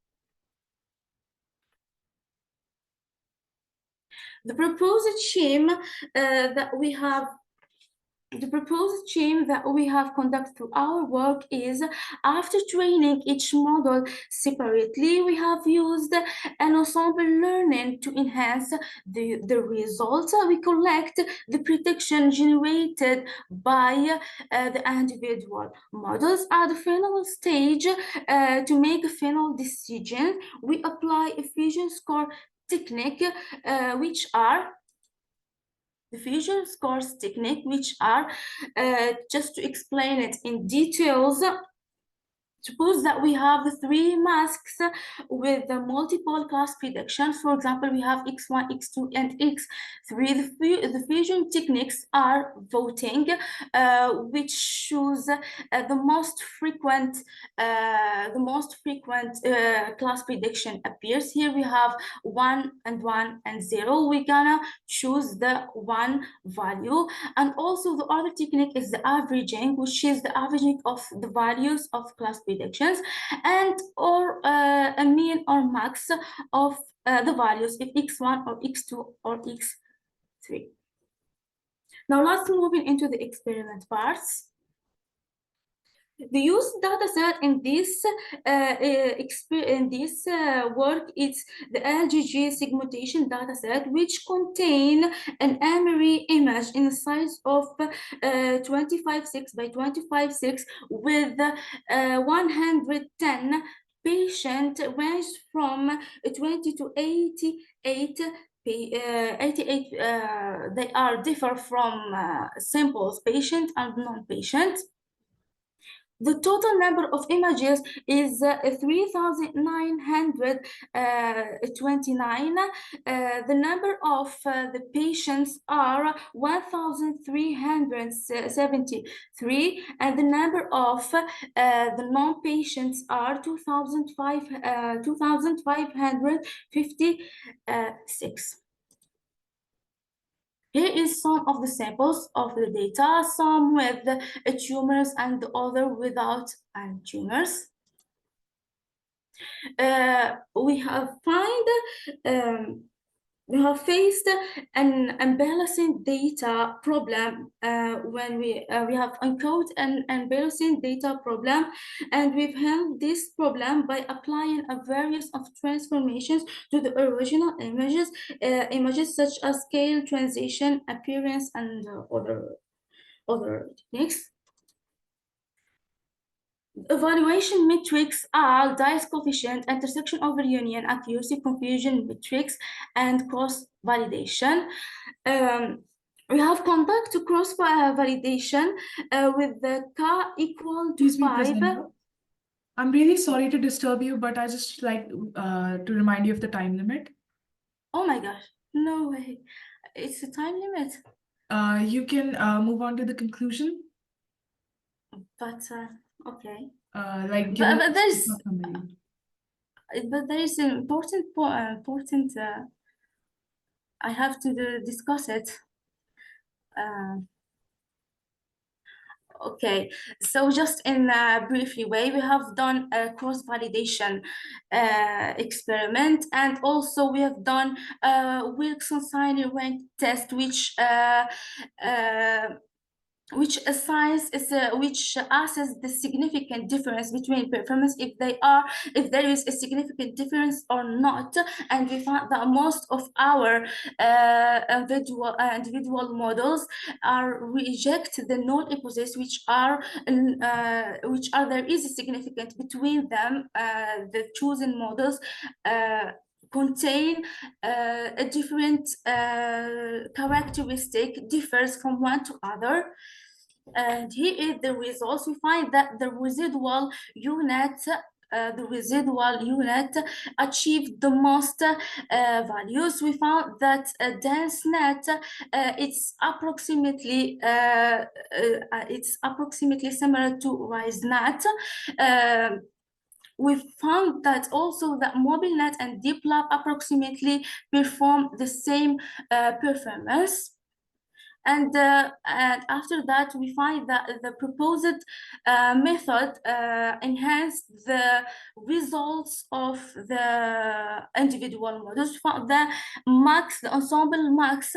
G: The proposed scheme that we have conducted through our work is, after training each model separately, we have used an ensemble learning to enhance the results. We collect the prediction generated by the individual models. At the final stage, to make a final decision, we apply a Fusion score technique, which are the Fusion scores technique, which are, just to explain it in details, Suppose that we have three masks with the multiple class predictions. For example, we have x1, x2, and x3. The fusion techniques are voting, which choose the most frequent class prediction appears. Here we have 1 and 1 and 0. We're gonna choose the 1 value. And also the other technique is the averaging, which is the averaging of the values of class predictions, and or a mean or max of the values if x1 or x2 or x3. Now let's move into the experiment parts. The use dataset in this work is the LGG segmentation dataset, which contain an MRI image in the size of 25.6 by 25.6 with 110 patient ranged from 20 to 88. They are differ from samples, patient and non-patient. The total number of images is 3,929. The number of the patients are 1,373, and the number of the non-patients are 2,556. Here is some of the samples of the data, some with tumors and the other without tumors. We have faced an unbalancing data problem when we have encountered an unbalancing data problem, and we've handled this problem by applying a various of transformations to the original images, images such as scale, transition, appearance, and other techniques. Evaluation metrics are Dice coefficient, intersection over union, accuracy, confusion metrics, and cross-validation. We have conducted cross-validation with the K equal to
A: Excuse me,
G: 5.
A: presenter. I'm really sorry to disturb you, but I just like to remind you of the time limit.
G: Oh my gosh, no way. It's a time limit.
A: You can move on to the conclusion.
G: But okay.
A: Like given
G: But there's
A: the summary.
G: but there is an important I have to discuss it. Okay, so just in a briefly way, we have done a cross-validation experiment, and also we have done a Wilson-Siner rank test, which assigns which assesses the significant difference between performance if there is a significant difference or not, and we found that most of our individual models reject the null hypothesis, which are there is a significance between them. The chosen models contain a different characteristic, differs from one to other. And here is the results. We find that the residual unit achieved the most values. We found that dense net it's approximately similar to rise net. We found that also that MobileNet and DeepLab approximately perform the same performance. And after that, we find that the proposed method enhanced the results of the individual models. We found the ensemble max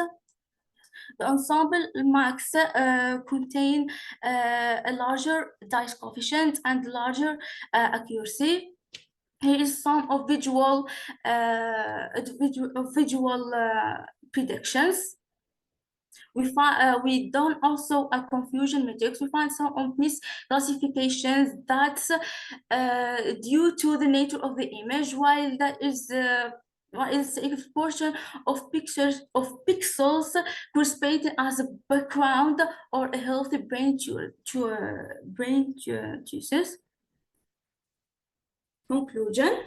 G: contain a larger Dice coefficient and larger accuracy. Here is some of visual predictions. We done also a confusion matrix. We find some of misclassifications that's due to the nature of the image, while that is a portion of pixels participating as a background or a healthy brain tissues. Conclusion.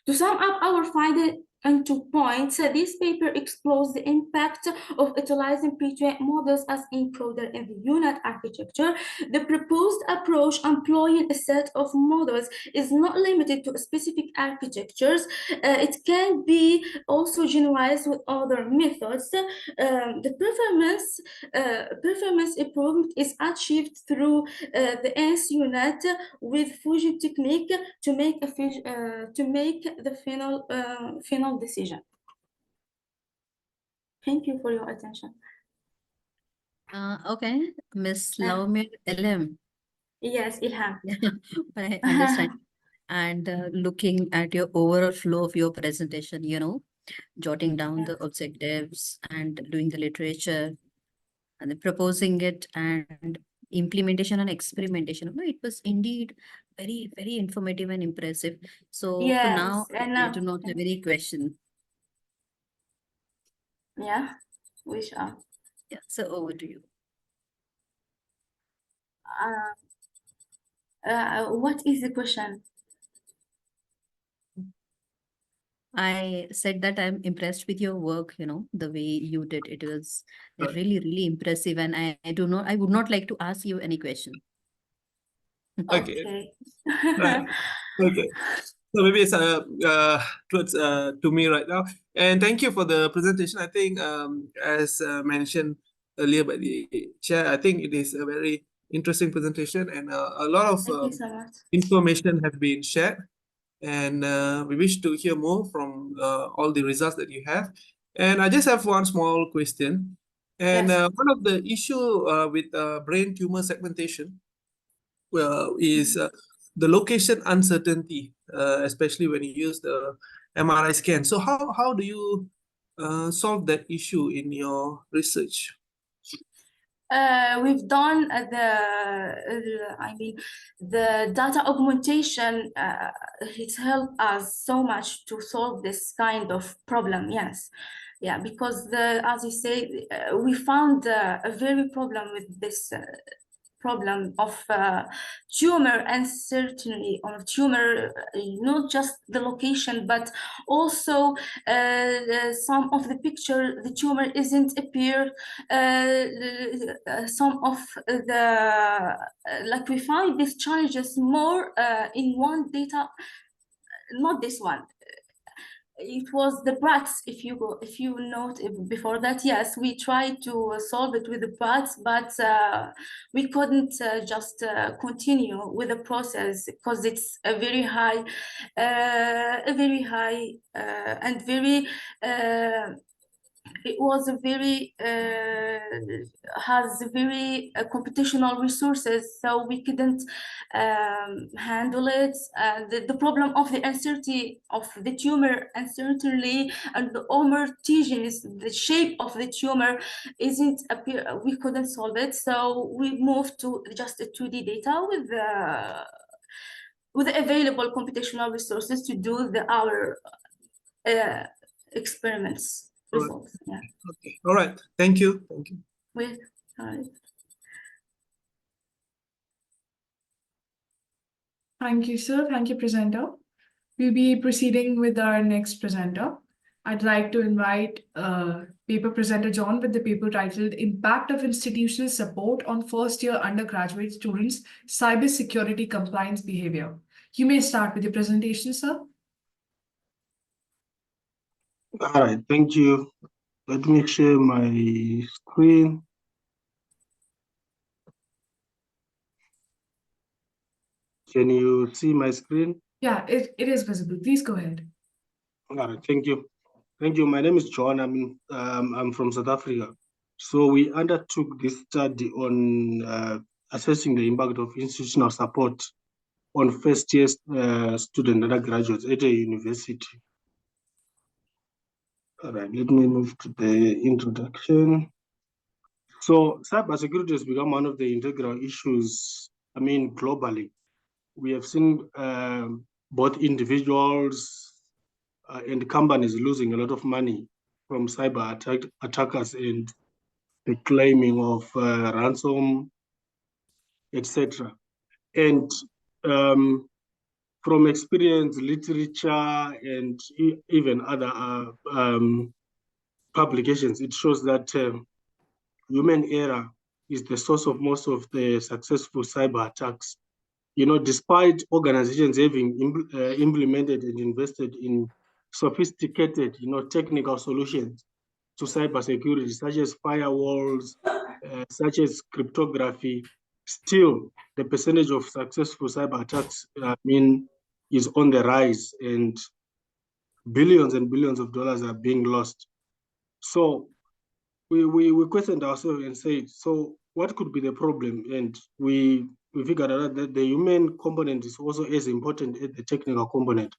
G: To sum up our finding into points, this paper explores the impact of utilizing pre-trained models as encoder in the unit architecture. The proposed approach employing a set of models is not limited to specific architectures. It can be also generalized with other methods. The performance improvement is achieved through the ANS unit with fusion technique to make the final decision. Thank you for your attention.
B: Okay, Miss
G: Yeah.
B: Laumir LM.
G: Yes, Ilham.
B: I understand. And looking at your overall flow of your presentation, jotting down the objectives and doing the literature and then proposing it and implementation and experimentation. It was indeed very, very informative and impressive. So for now,
G: Yes, and
B: I do not have any question.
G: yeah, we shall.
B: Yeah, so over to you.
G: What is the question?
B: I said that I'm impressed with your work, the way you did. It was really, really impressive. And I would not like to ask you any question.
D: Okay. Right. Okay. So maybe it's towards to me right now. And thank you for the presentation. I think as mentioned earlier by the chair, I think it is a very interesting presentation and a lot of
G: Thank you so much.
D: information have been shared. And we wish to hear more from all the results that you have. And I just have one small question. And
G: Yes.
D: one of the issue with brain tumor segmentation is the location uncertainty, especially when you use the MRI scan. So how do you solve that issue in your research?
G: We've done the data augmentation. It's helped us so much to solve this kind of problem. Yes, yeah, because as you say, we found a very problem with this problem of tumor uncertainty or tumor, not just the location, but also some of the picture, the tumor isn't appear. Some of the, like we find these challenges more in one data, not this one. It was the brats. If you note before that, yes, we tried to solve it with the brats, but we couldn't just continue with the process because it's a very high and very it was a very has very computational resources, so we couldn't handle it. The problem of the uncertainty of the tumor uncertainty and the homogeneous, the shape of the tumor isn't appear. We couldn't solve it, so we moved to just a 2D data with the available computational resources to do our experiments. Results. Yeah.
D: Okay. All right. Thank you. Thank you.
G: With
A: Thank you, sir. Thank you, presenter. We'll be proceeding with our next presenter. I'd like to invite paper presenter John with the paper titled Impact of Institutional Support on First-Year Undergraduate Students' Cybersecurity Compliance Behavior. You may start with your presentation, sir.
H: All right, thank you. Let me share my screen. Can you see my screen?
A: Yeah, it is visible. Please go ahead.
H: All right, thank you. Thank you. My name is John. I'm from South Africa. So we undertook this study on assessing the impact of institutional support on first-year student undergraduates at a university. All right, let me move to the introduction. So cybersecurity has become one of the integral issues, globally. We have seen both individuals and companies losing a lot of money from cyber attackers and the claiming of ransom, etc. And from experience, literature, and even other publications, it shows that human error is the source of most of the successful cyber attacks. Despite organizations having implemented and invested in sophisticated, technical solutions to cybersecurity, such as firewalls, such as cryptography, still the percentage of successful cyber attacks, is on the rise, and billions and billions of dollars are being lost. So we questioned ourselves and said, so what could be the problem? And we figured out that the human component is also as important as the technical component.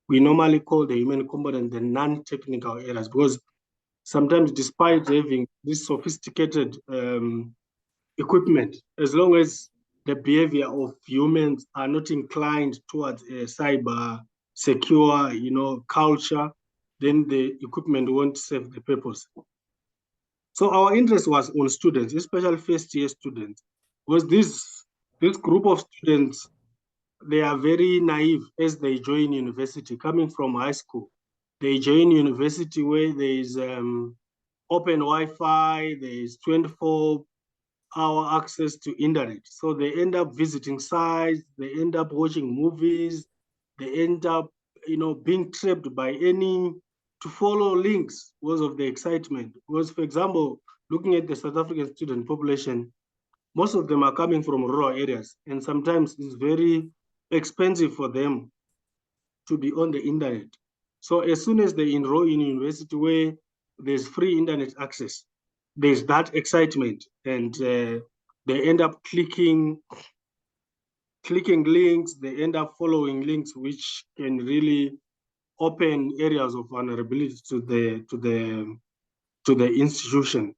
H: We normally call the human component the non-technical errors, because sometimes, despite having this sophisticated equipment, as long as the behavior of humans are not inclined towards a cyber secure, culture, then the equipment won't serve the purpose. So our interest was on students, especially first-year students, because this group of students, they are very naive as they join university, coming from high school. They join university where there is open Wi-Fi, there is 24-hour access to internet. So they end up visiting sites, they end up watching movies, they end up, being trapped by to follow links because of the excitement. Because, for example, looking at the South African student population, most of them are coming from rural areas, and sometimes it's very expensive for them to be on the internet. So as soon as they enroll in university where there's free internet access, there's that excitement, and they end up clicking links, they end up following links, which can really open areas of vulnerability to the institution.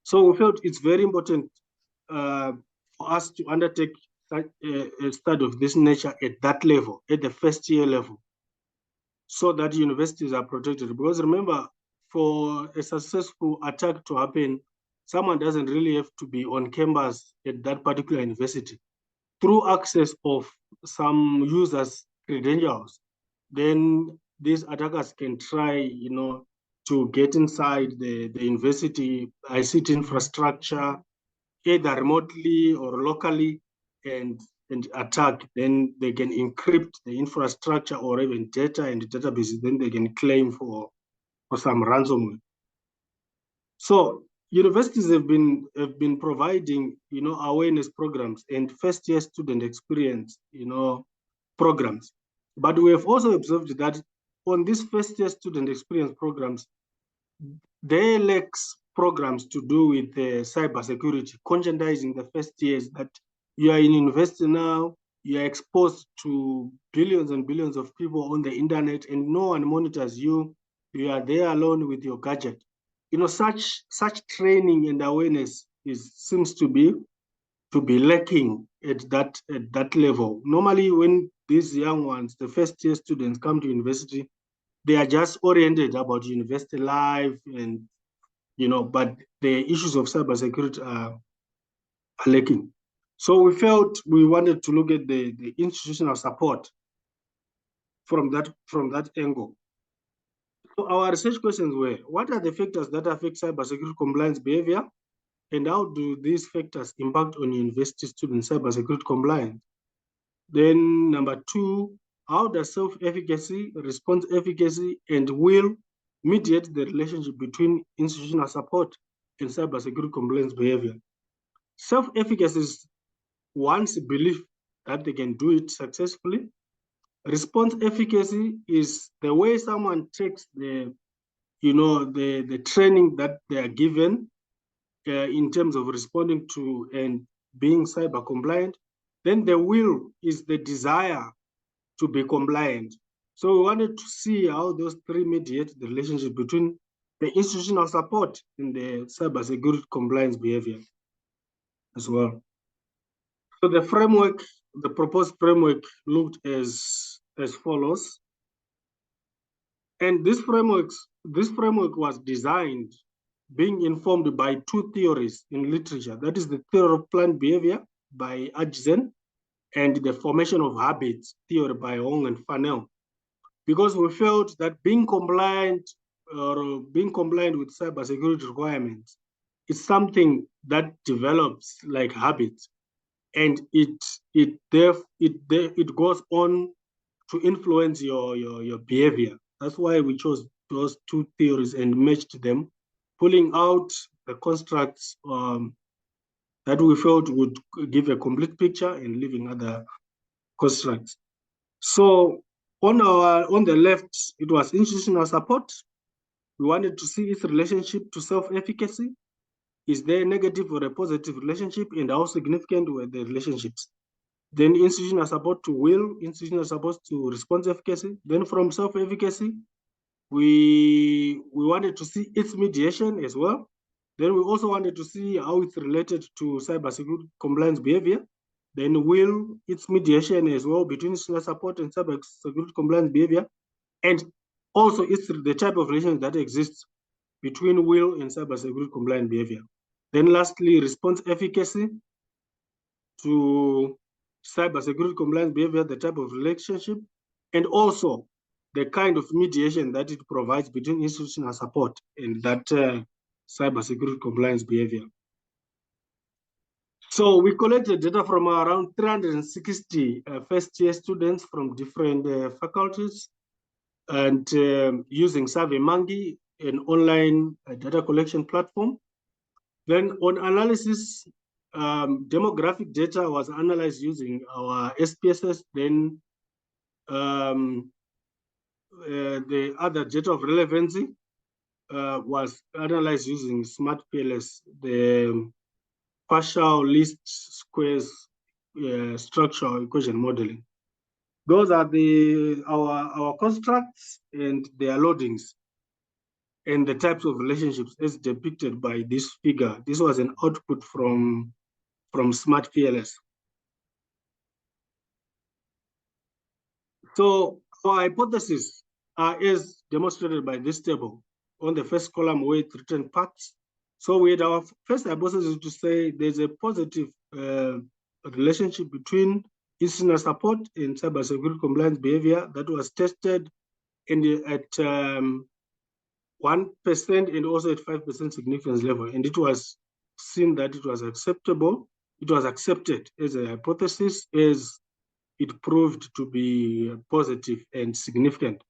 H: So we felt it's very important for us to undertake a study of this nature at that level, at the first-year level, so that universities are protected. Because remember, for a successful attack to happen, someone doesn't really have to be on campus at that particular university. Through access of some users' credentials, then these attackers can try, to get inside the university ICT infrastructure, either remotely or locally, and attack. Then they can encrypt the infrastructure or even data and databases. Then they can claim for some ransomware. So universities have been providing, awareness programs and first-year student experience, programs. But we have also observed that on these first-year student experience programs, they lack programs to do with cybersecurity, conscientizing the first years that you are in university now, you are exposed to billions and billions of people on the internet, and no one monitors you. You are there alone with your gadget. Such training and awareness seems to be lacking at that level. Normally, when these young ones, the first-year students, come to university, they are just oriented about university life, and but the issues of cybersecurity are lacking. So we felt we wanted to look at the institutional support from that angle. So our research questions were: what are the factors that affect cybersecurity compliance behavior, and how do these factors impact on university student cybersecurity compliance? Then number two, how does self-efficacy, response efficacy, and will mediate the relationship between institutional support and cybersecurity compliance behavior? Self-efficacy is one's belief that they can do it successfully. Response efficacy is the way someone takes the training that they are given in terms of responding to and being cyber compliant. Then the will is the desire to be compliant. So we wanted to see how those three mediate the relationship between the institutional support and the cybersecurity compliance behavior as well. So the framework, the proposed framework, looked as follows. And this framework was designed being informed by two theories in literature. That is the theory of planned behavior by Adjzen, and the formation of habits theory by Hong and Fanel, because we felt that being compliant with cybersecurity requirements is something that develops like habits, and it goes on to influence your behavior. That's why we chose those two theories and matched them, pulling out the constructs that we felt would give a complete picture and leaving other constructs. So on the left, it was institutional support. We wanted to see its relationship to self-efficacy. Is there a negative or a positive relationship, and how significant were the relationships? Then institutional support to will, institutional support to response efficacy. Then from self-efficacy, we wanted to see its mediation as well. Then we also wanted to see how it's related to cybersecurity compliance behavior. Then will, its mediation as well between institutional support and cybersecurity compliance behavior. And also it's the type of relation that exists between will and cybersecurity compliance behavior. Then lastly, response efficacy to cybersecurity compliance behavior, the type of relationship, and also the kind of mediation that it provides between institutional support and that cybersecurity compliance behavior. So we collected data from around 360 first-year students from different faculties, and using SurveyMonkey, an online data collection platform. Then on analysis, demographic data was analyzed using our SPSS. Then the other data of relevancy was analyzed using Smart PLS, the partial least squares structural equation modeling. Those are our constructs and their loadings and the types of relationships as depicted by this figure. This was an output from Smart PLS. So our hypothesis is demonstrated by this table. On the first column where it's written parts. So we had our first hypothesis to say there's a positive relationship between institutional support and cybersecurity compliance behavior that was tested at 1% and also at 5% significance level. And it was seen that it was acceptable. It was accepted as a hypothesis as it proved to be positive and significant.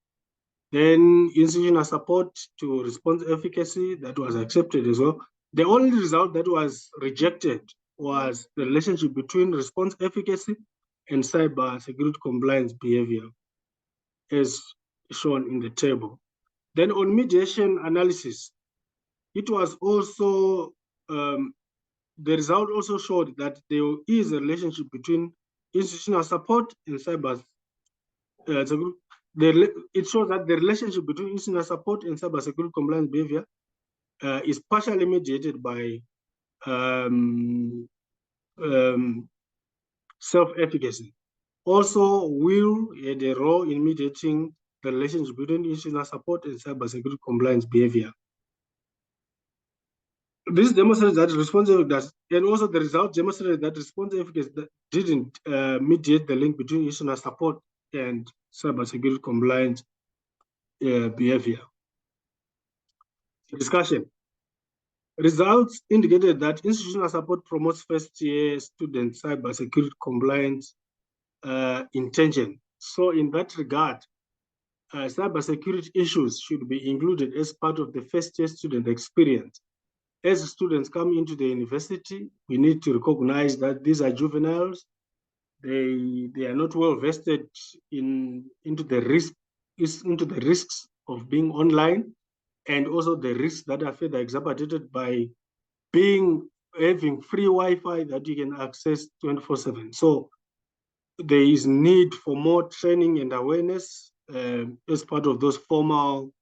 H: Then institutional support to response efficacy, that was accepted as well. The only result that was rejected was the relationship between response efficacy and cyber security compliance behavior, as shown in the table. Then on mediation analysis, it was also, the result also showed that there is a relationship between institutional support and cyber security. It shows that the relationship between institutional support and cybersecurity compliance behavior is partially mediated by self-efficacy. Also, will had a role in mediating the relationship between institutional support and cybersecurity compliance behavior. This demonstrates that response efficacy, and also the results demonstrated that response efficacy didn't mediate the link between institutional support and cybersecurity compliance behavior. Discussion. Results indicated that institutional support promotes first-year student cybersecurity compliance intention. So in that regard, cybersecurity issues should be included as part of the first-year student experience. As students come into the university, we need to recognize that these are juveniles. They are not well vested into the risks of being online, and also the risks that are further exacerbated by having free Wi-Fi that you can access 24/7. So there is need for more training and awareness as part of those formal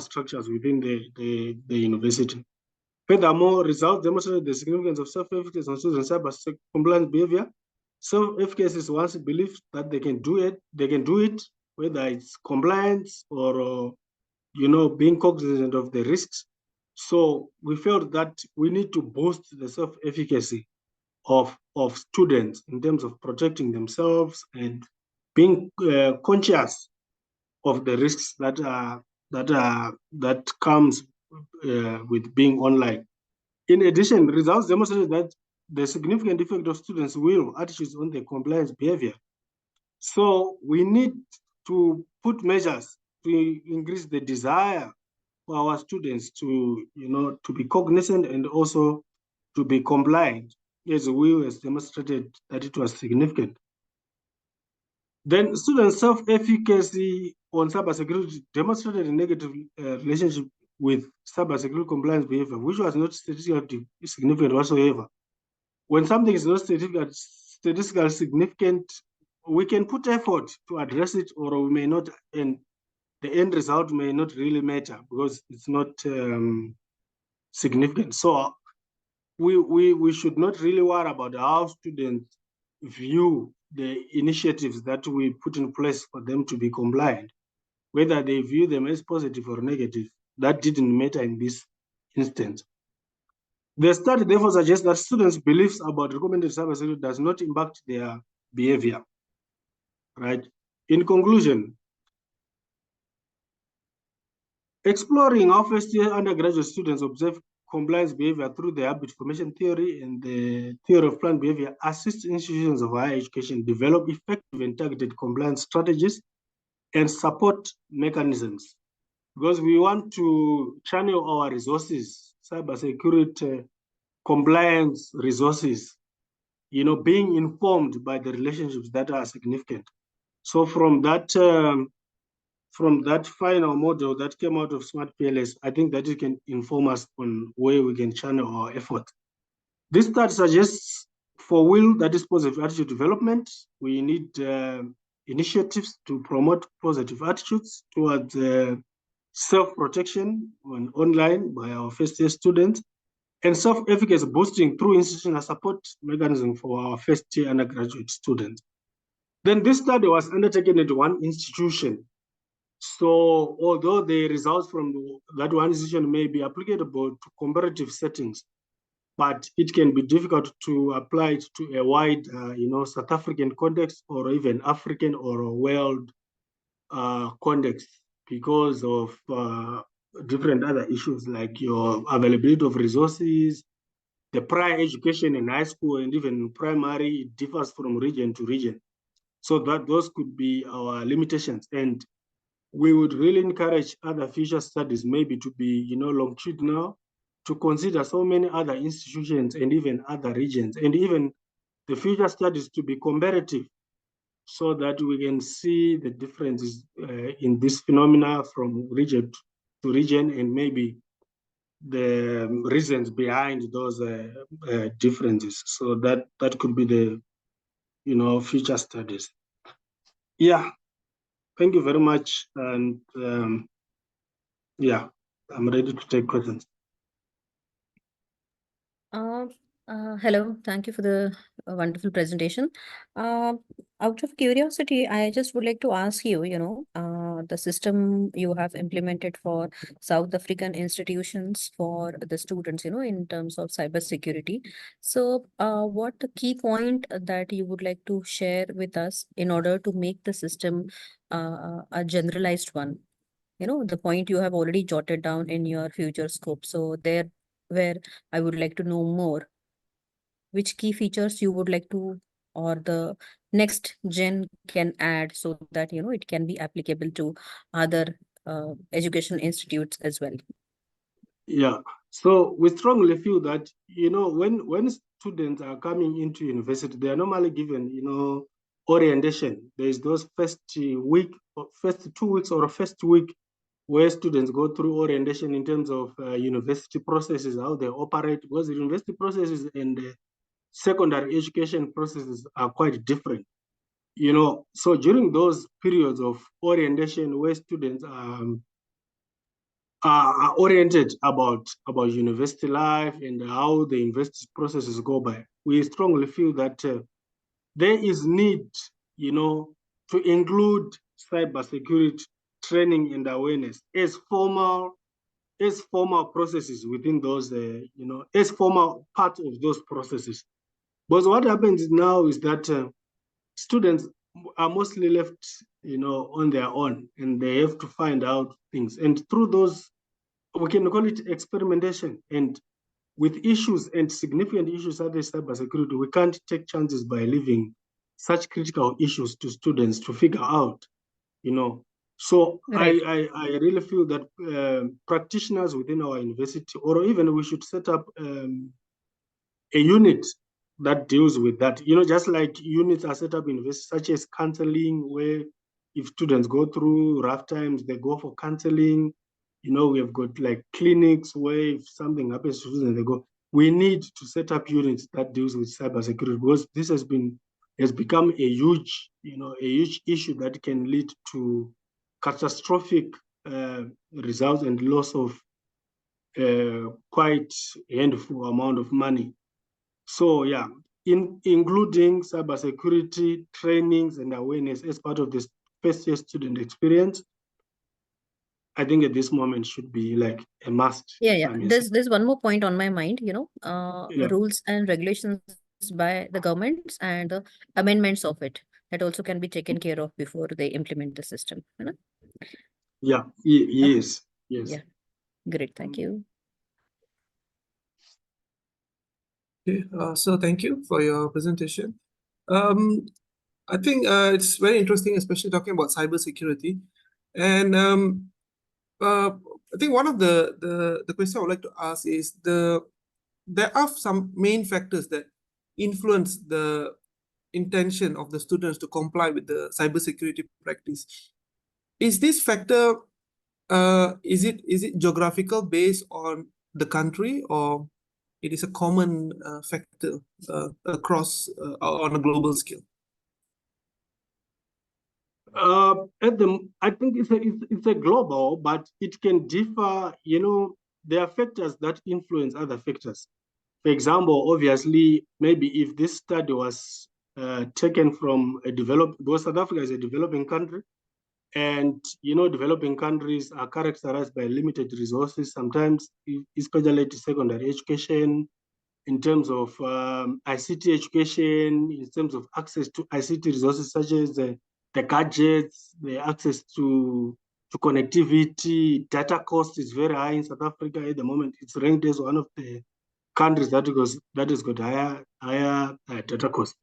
H: structures within the university. Furthermore, results demonstrate the significance of self-efficacy on student cyber compliance behavior. Self-efficacy is once believed that they can do it, whether it's compliance or being cognizant of the risks. So we felt that we need to boost the self-efficacy of students in terms of protecting themselves and being conscious of the risks that comes with being online. In addition, results demonstrated that the significant effect of students' will attitudes on their compliance behavior. So we need to put measures to increase the desire for our students to, to be cognizant and also to be compliant, as will has demonstrated that it was significant. Then student self-efficacy on cybersecurity demonstrated a negative relationship with cybersecurity compliance behavior, which was not statistically significant whatsoever. When something is not statistically significant, we can put effort to address it, or we may not, and the end result may not really matter because it's not significant. So we should not really worry about how students view the initiatives that we put in place for them to be compliant, whether they view them as positive or negative. That didn't matter in this instance. The study therefore suggests that students' beliefs about recommended cybersecurity does not impact their behavior, right? In conclusion, exploring how first-year undergraduate students observe compliance behavior through the habit formation theory and the theory of planned behavior assists institutions of higher education develop effective and targeted compliance strategies and support mechanisms. Because we want to channel our resources, cybersecurity compliance resources, being informed by the relationships that are significant. So from that final model that came out of Smart PLS, I think that it can inform us on where we can channel our effort. This study suggests for will that is positive attitude development, we need initiatives to promote positive attitudes towards self-protection online by our first-year students, and self-efficacy boosting through institutional support mechanism for our first-year undergraduate students. Then this study was undertaken at one institution. So although the results from that one institution may be applicable to comparative settings, but it can be difficult to apply it to a wide, South African context or even African or a world context because of different other issues like your availability of resources, the prior education in high school and even primary differs from region to region. So that those could be our limitations. And we would really encourage other future studies maybe to be, longitudinal, to consider so many other institutions and even other regions, and even the future studies to be comparative so that we can see the differences in this phenomena from region to region and maybe the reasons behind those differences. So that could be the, future studies. Yeah, thank you very much. And yeah, I'm ready to take questions.
B: Hello, thank you for the wonderful presentation. Out of curiosity, I just would like to ask you, the system you have implemented for South African institutions for the students, in terms of cybersecurity. So, what the key point that you would like to share with us in order to make the system a generalized one? The point you have already jotted down in your future scope. So there, where I would like to know more, which key features you would like to, or the next gen can add so that, it can be applicable to other education institutes as well.
H: Yeah, so we strongly feel that, when students are coming into university, they are normally given, orientation. There's those first 2 weeks or first week where students go through orientation in terms of university processes, how they operate, because the university processes and the secondary education processes are quite different. So during those periods of orientation where students are oriented about university life and how the university processes go by, we strongly feel that there is need, to include cybersecurity training and awareness as formal processes within those, as formal part of those processes. Because what happens now is that students are mostly left, on their own, and they have to find out things. And through those, we can call it experimentation. And with issues and significant issues such as cybersecurity, we can't take chances by leaving such critical issues to students to figure out, So
B: Right.
H: I really feel that practitioners within our university, or even we should set up a unit that deals with that. Just like units are set up in universities, such as counseling, where if students go through rough times, they go for counseling. We have got like clinics where if something happens to students, they go. We need to set up units that deals with cybersecurity, because this has become a huge issue that can lead to catastrophic results and loss of quite a handful amount of money. So yeah, including cybersecurity trainings and awareness as part of this first year student experience, I think at this moment should be like a must.
B: Yeah,
H: if
B: yeah.
H: I may say.
B: There's one more point on my mind,
H: Yeah.
B: rules and regulations by the governments and the amendments of it that also can be taken care of before they implement the system.
H: Yeah.
B: Okay.
H: Yes. Yes.
B: Yeah. Great. Thank you.
D: Okay, so thank you for your presentation. I think it's very interesting, especially talking about cybersecurity. And I think one of the question I would like to ask is there are some main factors that influence the intention of the students to comply with the cybersecurity practice. Is this factor is it geographical based on the country, or it is a common factor across on a global scale?
H: I think it's a global, but it can differ. There are factors that influence other factors. For example, obviously, maybe if this study was taken from because South Africa is a developing country, and developing countries are characterized by limited resources, sometimes, especially to secondary education, in terms of ICT education, in terms of access to ICT resources such as the gadgets, the access to connectivity. Data cost is very high in South Africa at the moment. It's ranked as one of the countries that has got higher data cost.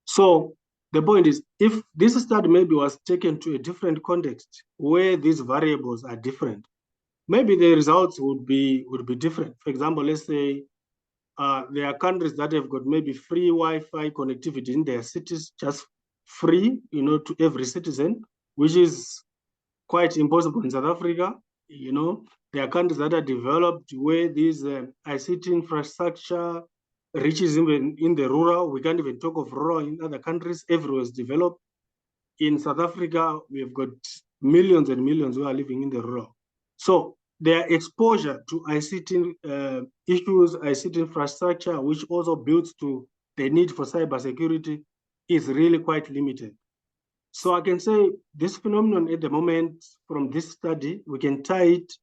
H: So the point is, if this study maybe was taken to a different context where these variables are different, maybe the results would be different. For example, let's say there are countries that have got maybe free Wi-Fi connectivity in their cities, just free, to every citizen, which is quite impossible in South Africa. There are countries that are developed where these ICT infrastructure reaches even in the rural. We can't even talk of rural in other countries. Everywhere is developed. In South Africa, we've got millions and millions who are living in the rural. So their exposure to ICT issues, ICT infrastructure, which also builds to the need for cybersecurity, is really quite limited. So I can say this phenomenon at the moment, from this study, we can tie it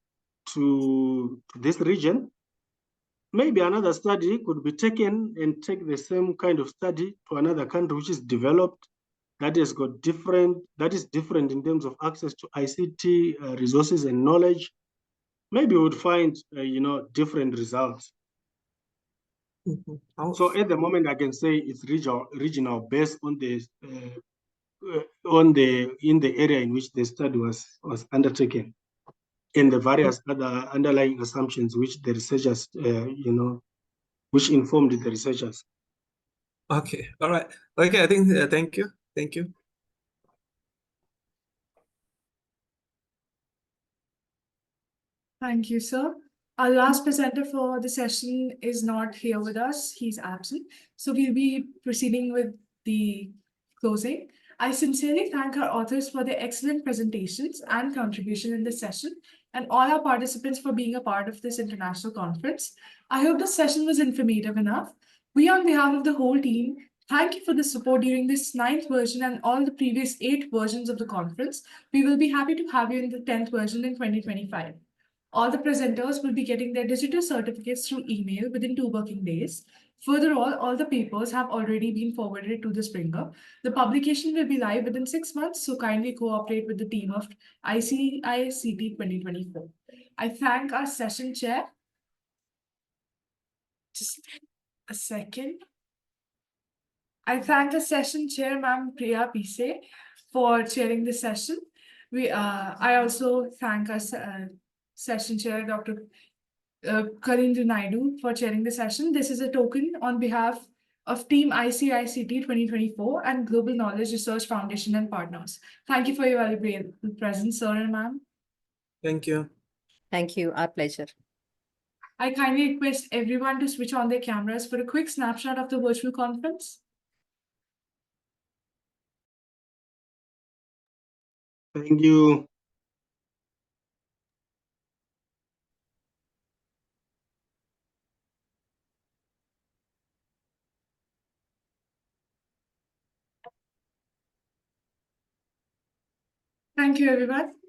H: to this region. Maybe another study could be taken and take the same kind of study to another country which is developed, that is different in terms of access to ICT resources and knowledge. Maybe we would find different results.
D: Mm-hmm.
H: So at the moment, I can say it's regional based on the in the area in which the study was undertaken, and the various other underlying assumptions which the researchers which informed the researchers.
D: Okay, all right. Okay, I think thank you.
A: Thank you, sir. Our last presenter for the session is not here with us. He's absent. So we'll be proceeding with the closing. I sincerely thank our authors for their excellent presentations and contribution in this session, and all our participants for being a part of this international conference. I hope this session was informative enough. We, on behalf of the whole team, thank you for the support during this 9th version and all the previous 8 versions of the conference. We will be happy to have you in the 10th version in 2025. All the presenters will be getting their digital certificates through email within 2 working days. Furthermore, all the papers have already been forwarded to the Springer. The publication will be live within 6 months, so kindly cooperate with the team of ICICT 2024. I thank our session chair. Just a second. I thank the session chair, Ma'am Priya Pise, for chairing the session. I also thank our session chair, Dr. Karindra Naidu, for chairing the session. This is a token on behalf of Team ICICT 2024 and Global Knowledge Research Foundation and partners. Thank you for your valuable presence, sir and ma'am.
D: Thank you.
B: Thank you. Our pleasure.
A: I kindly request everyone to switch on their cameras for a quick snapshot of the virtual conference.
H: Thank you.
A: Thank you, everyone.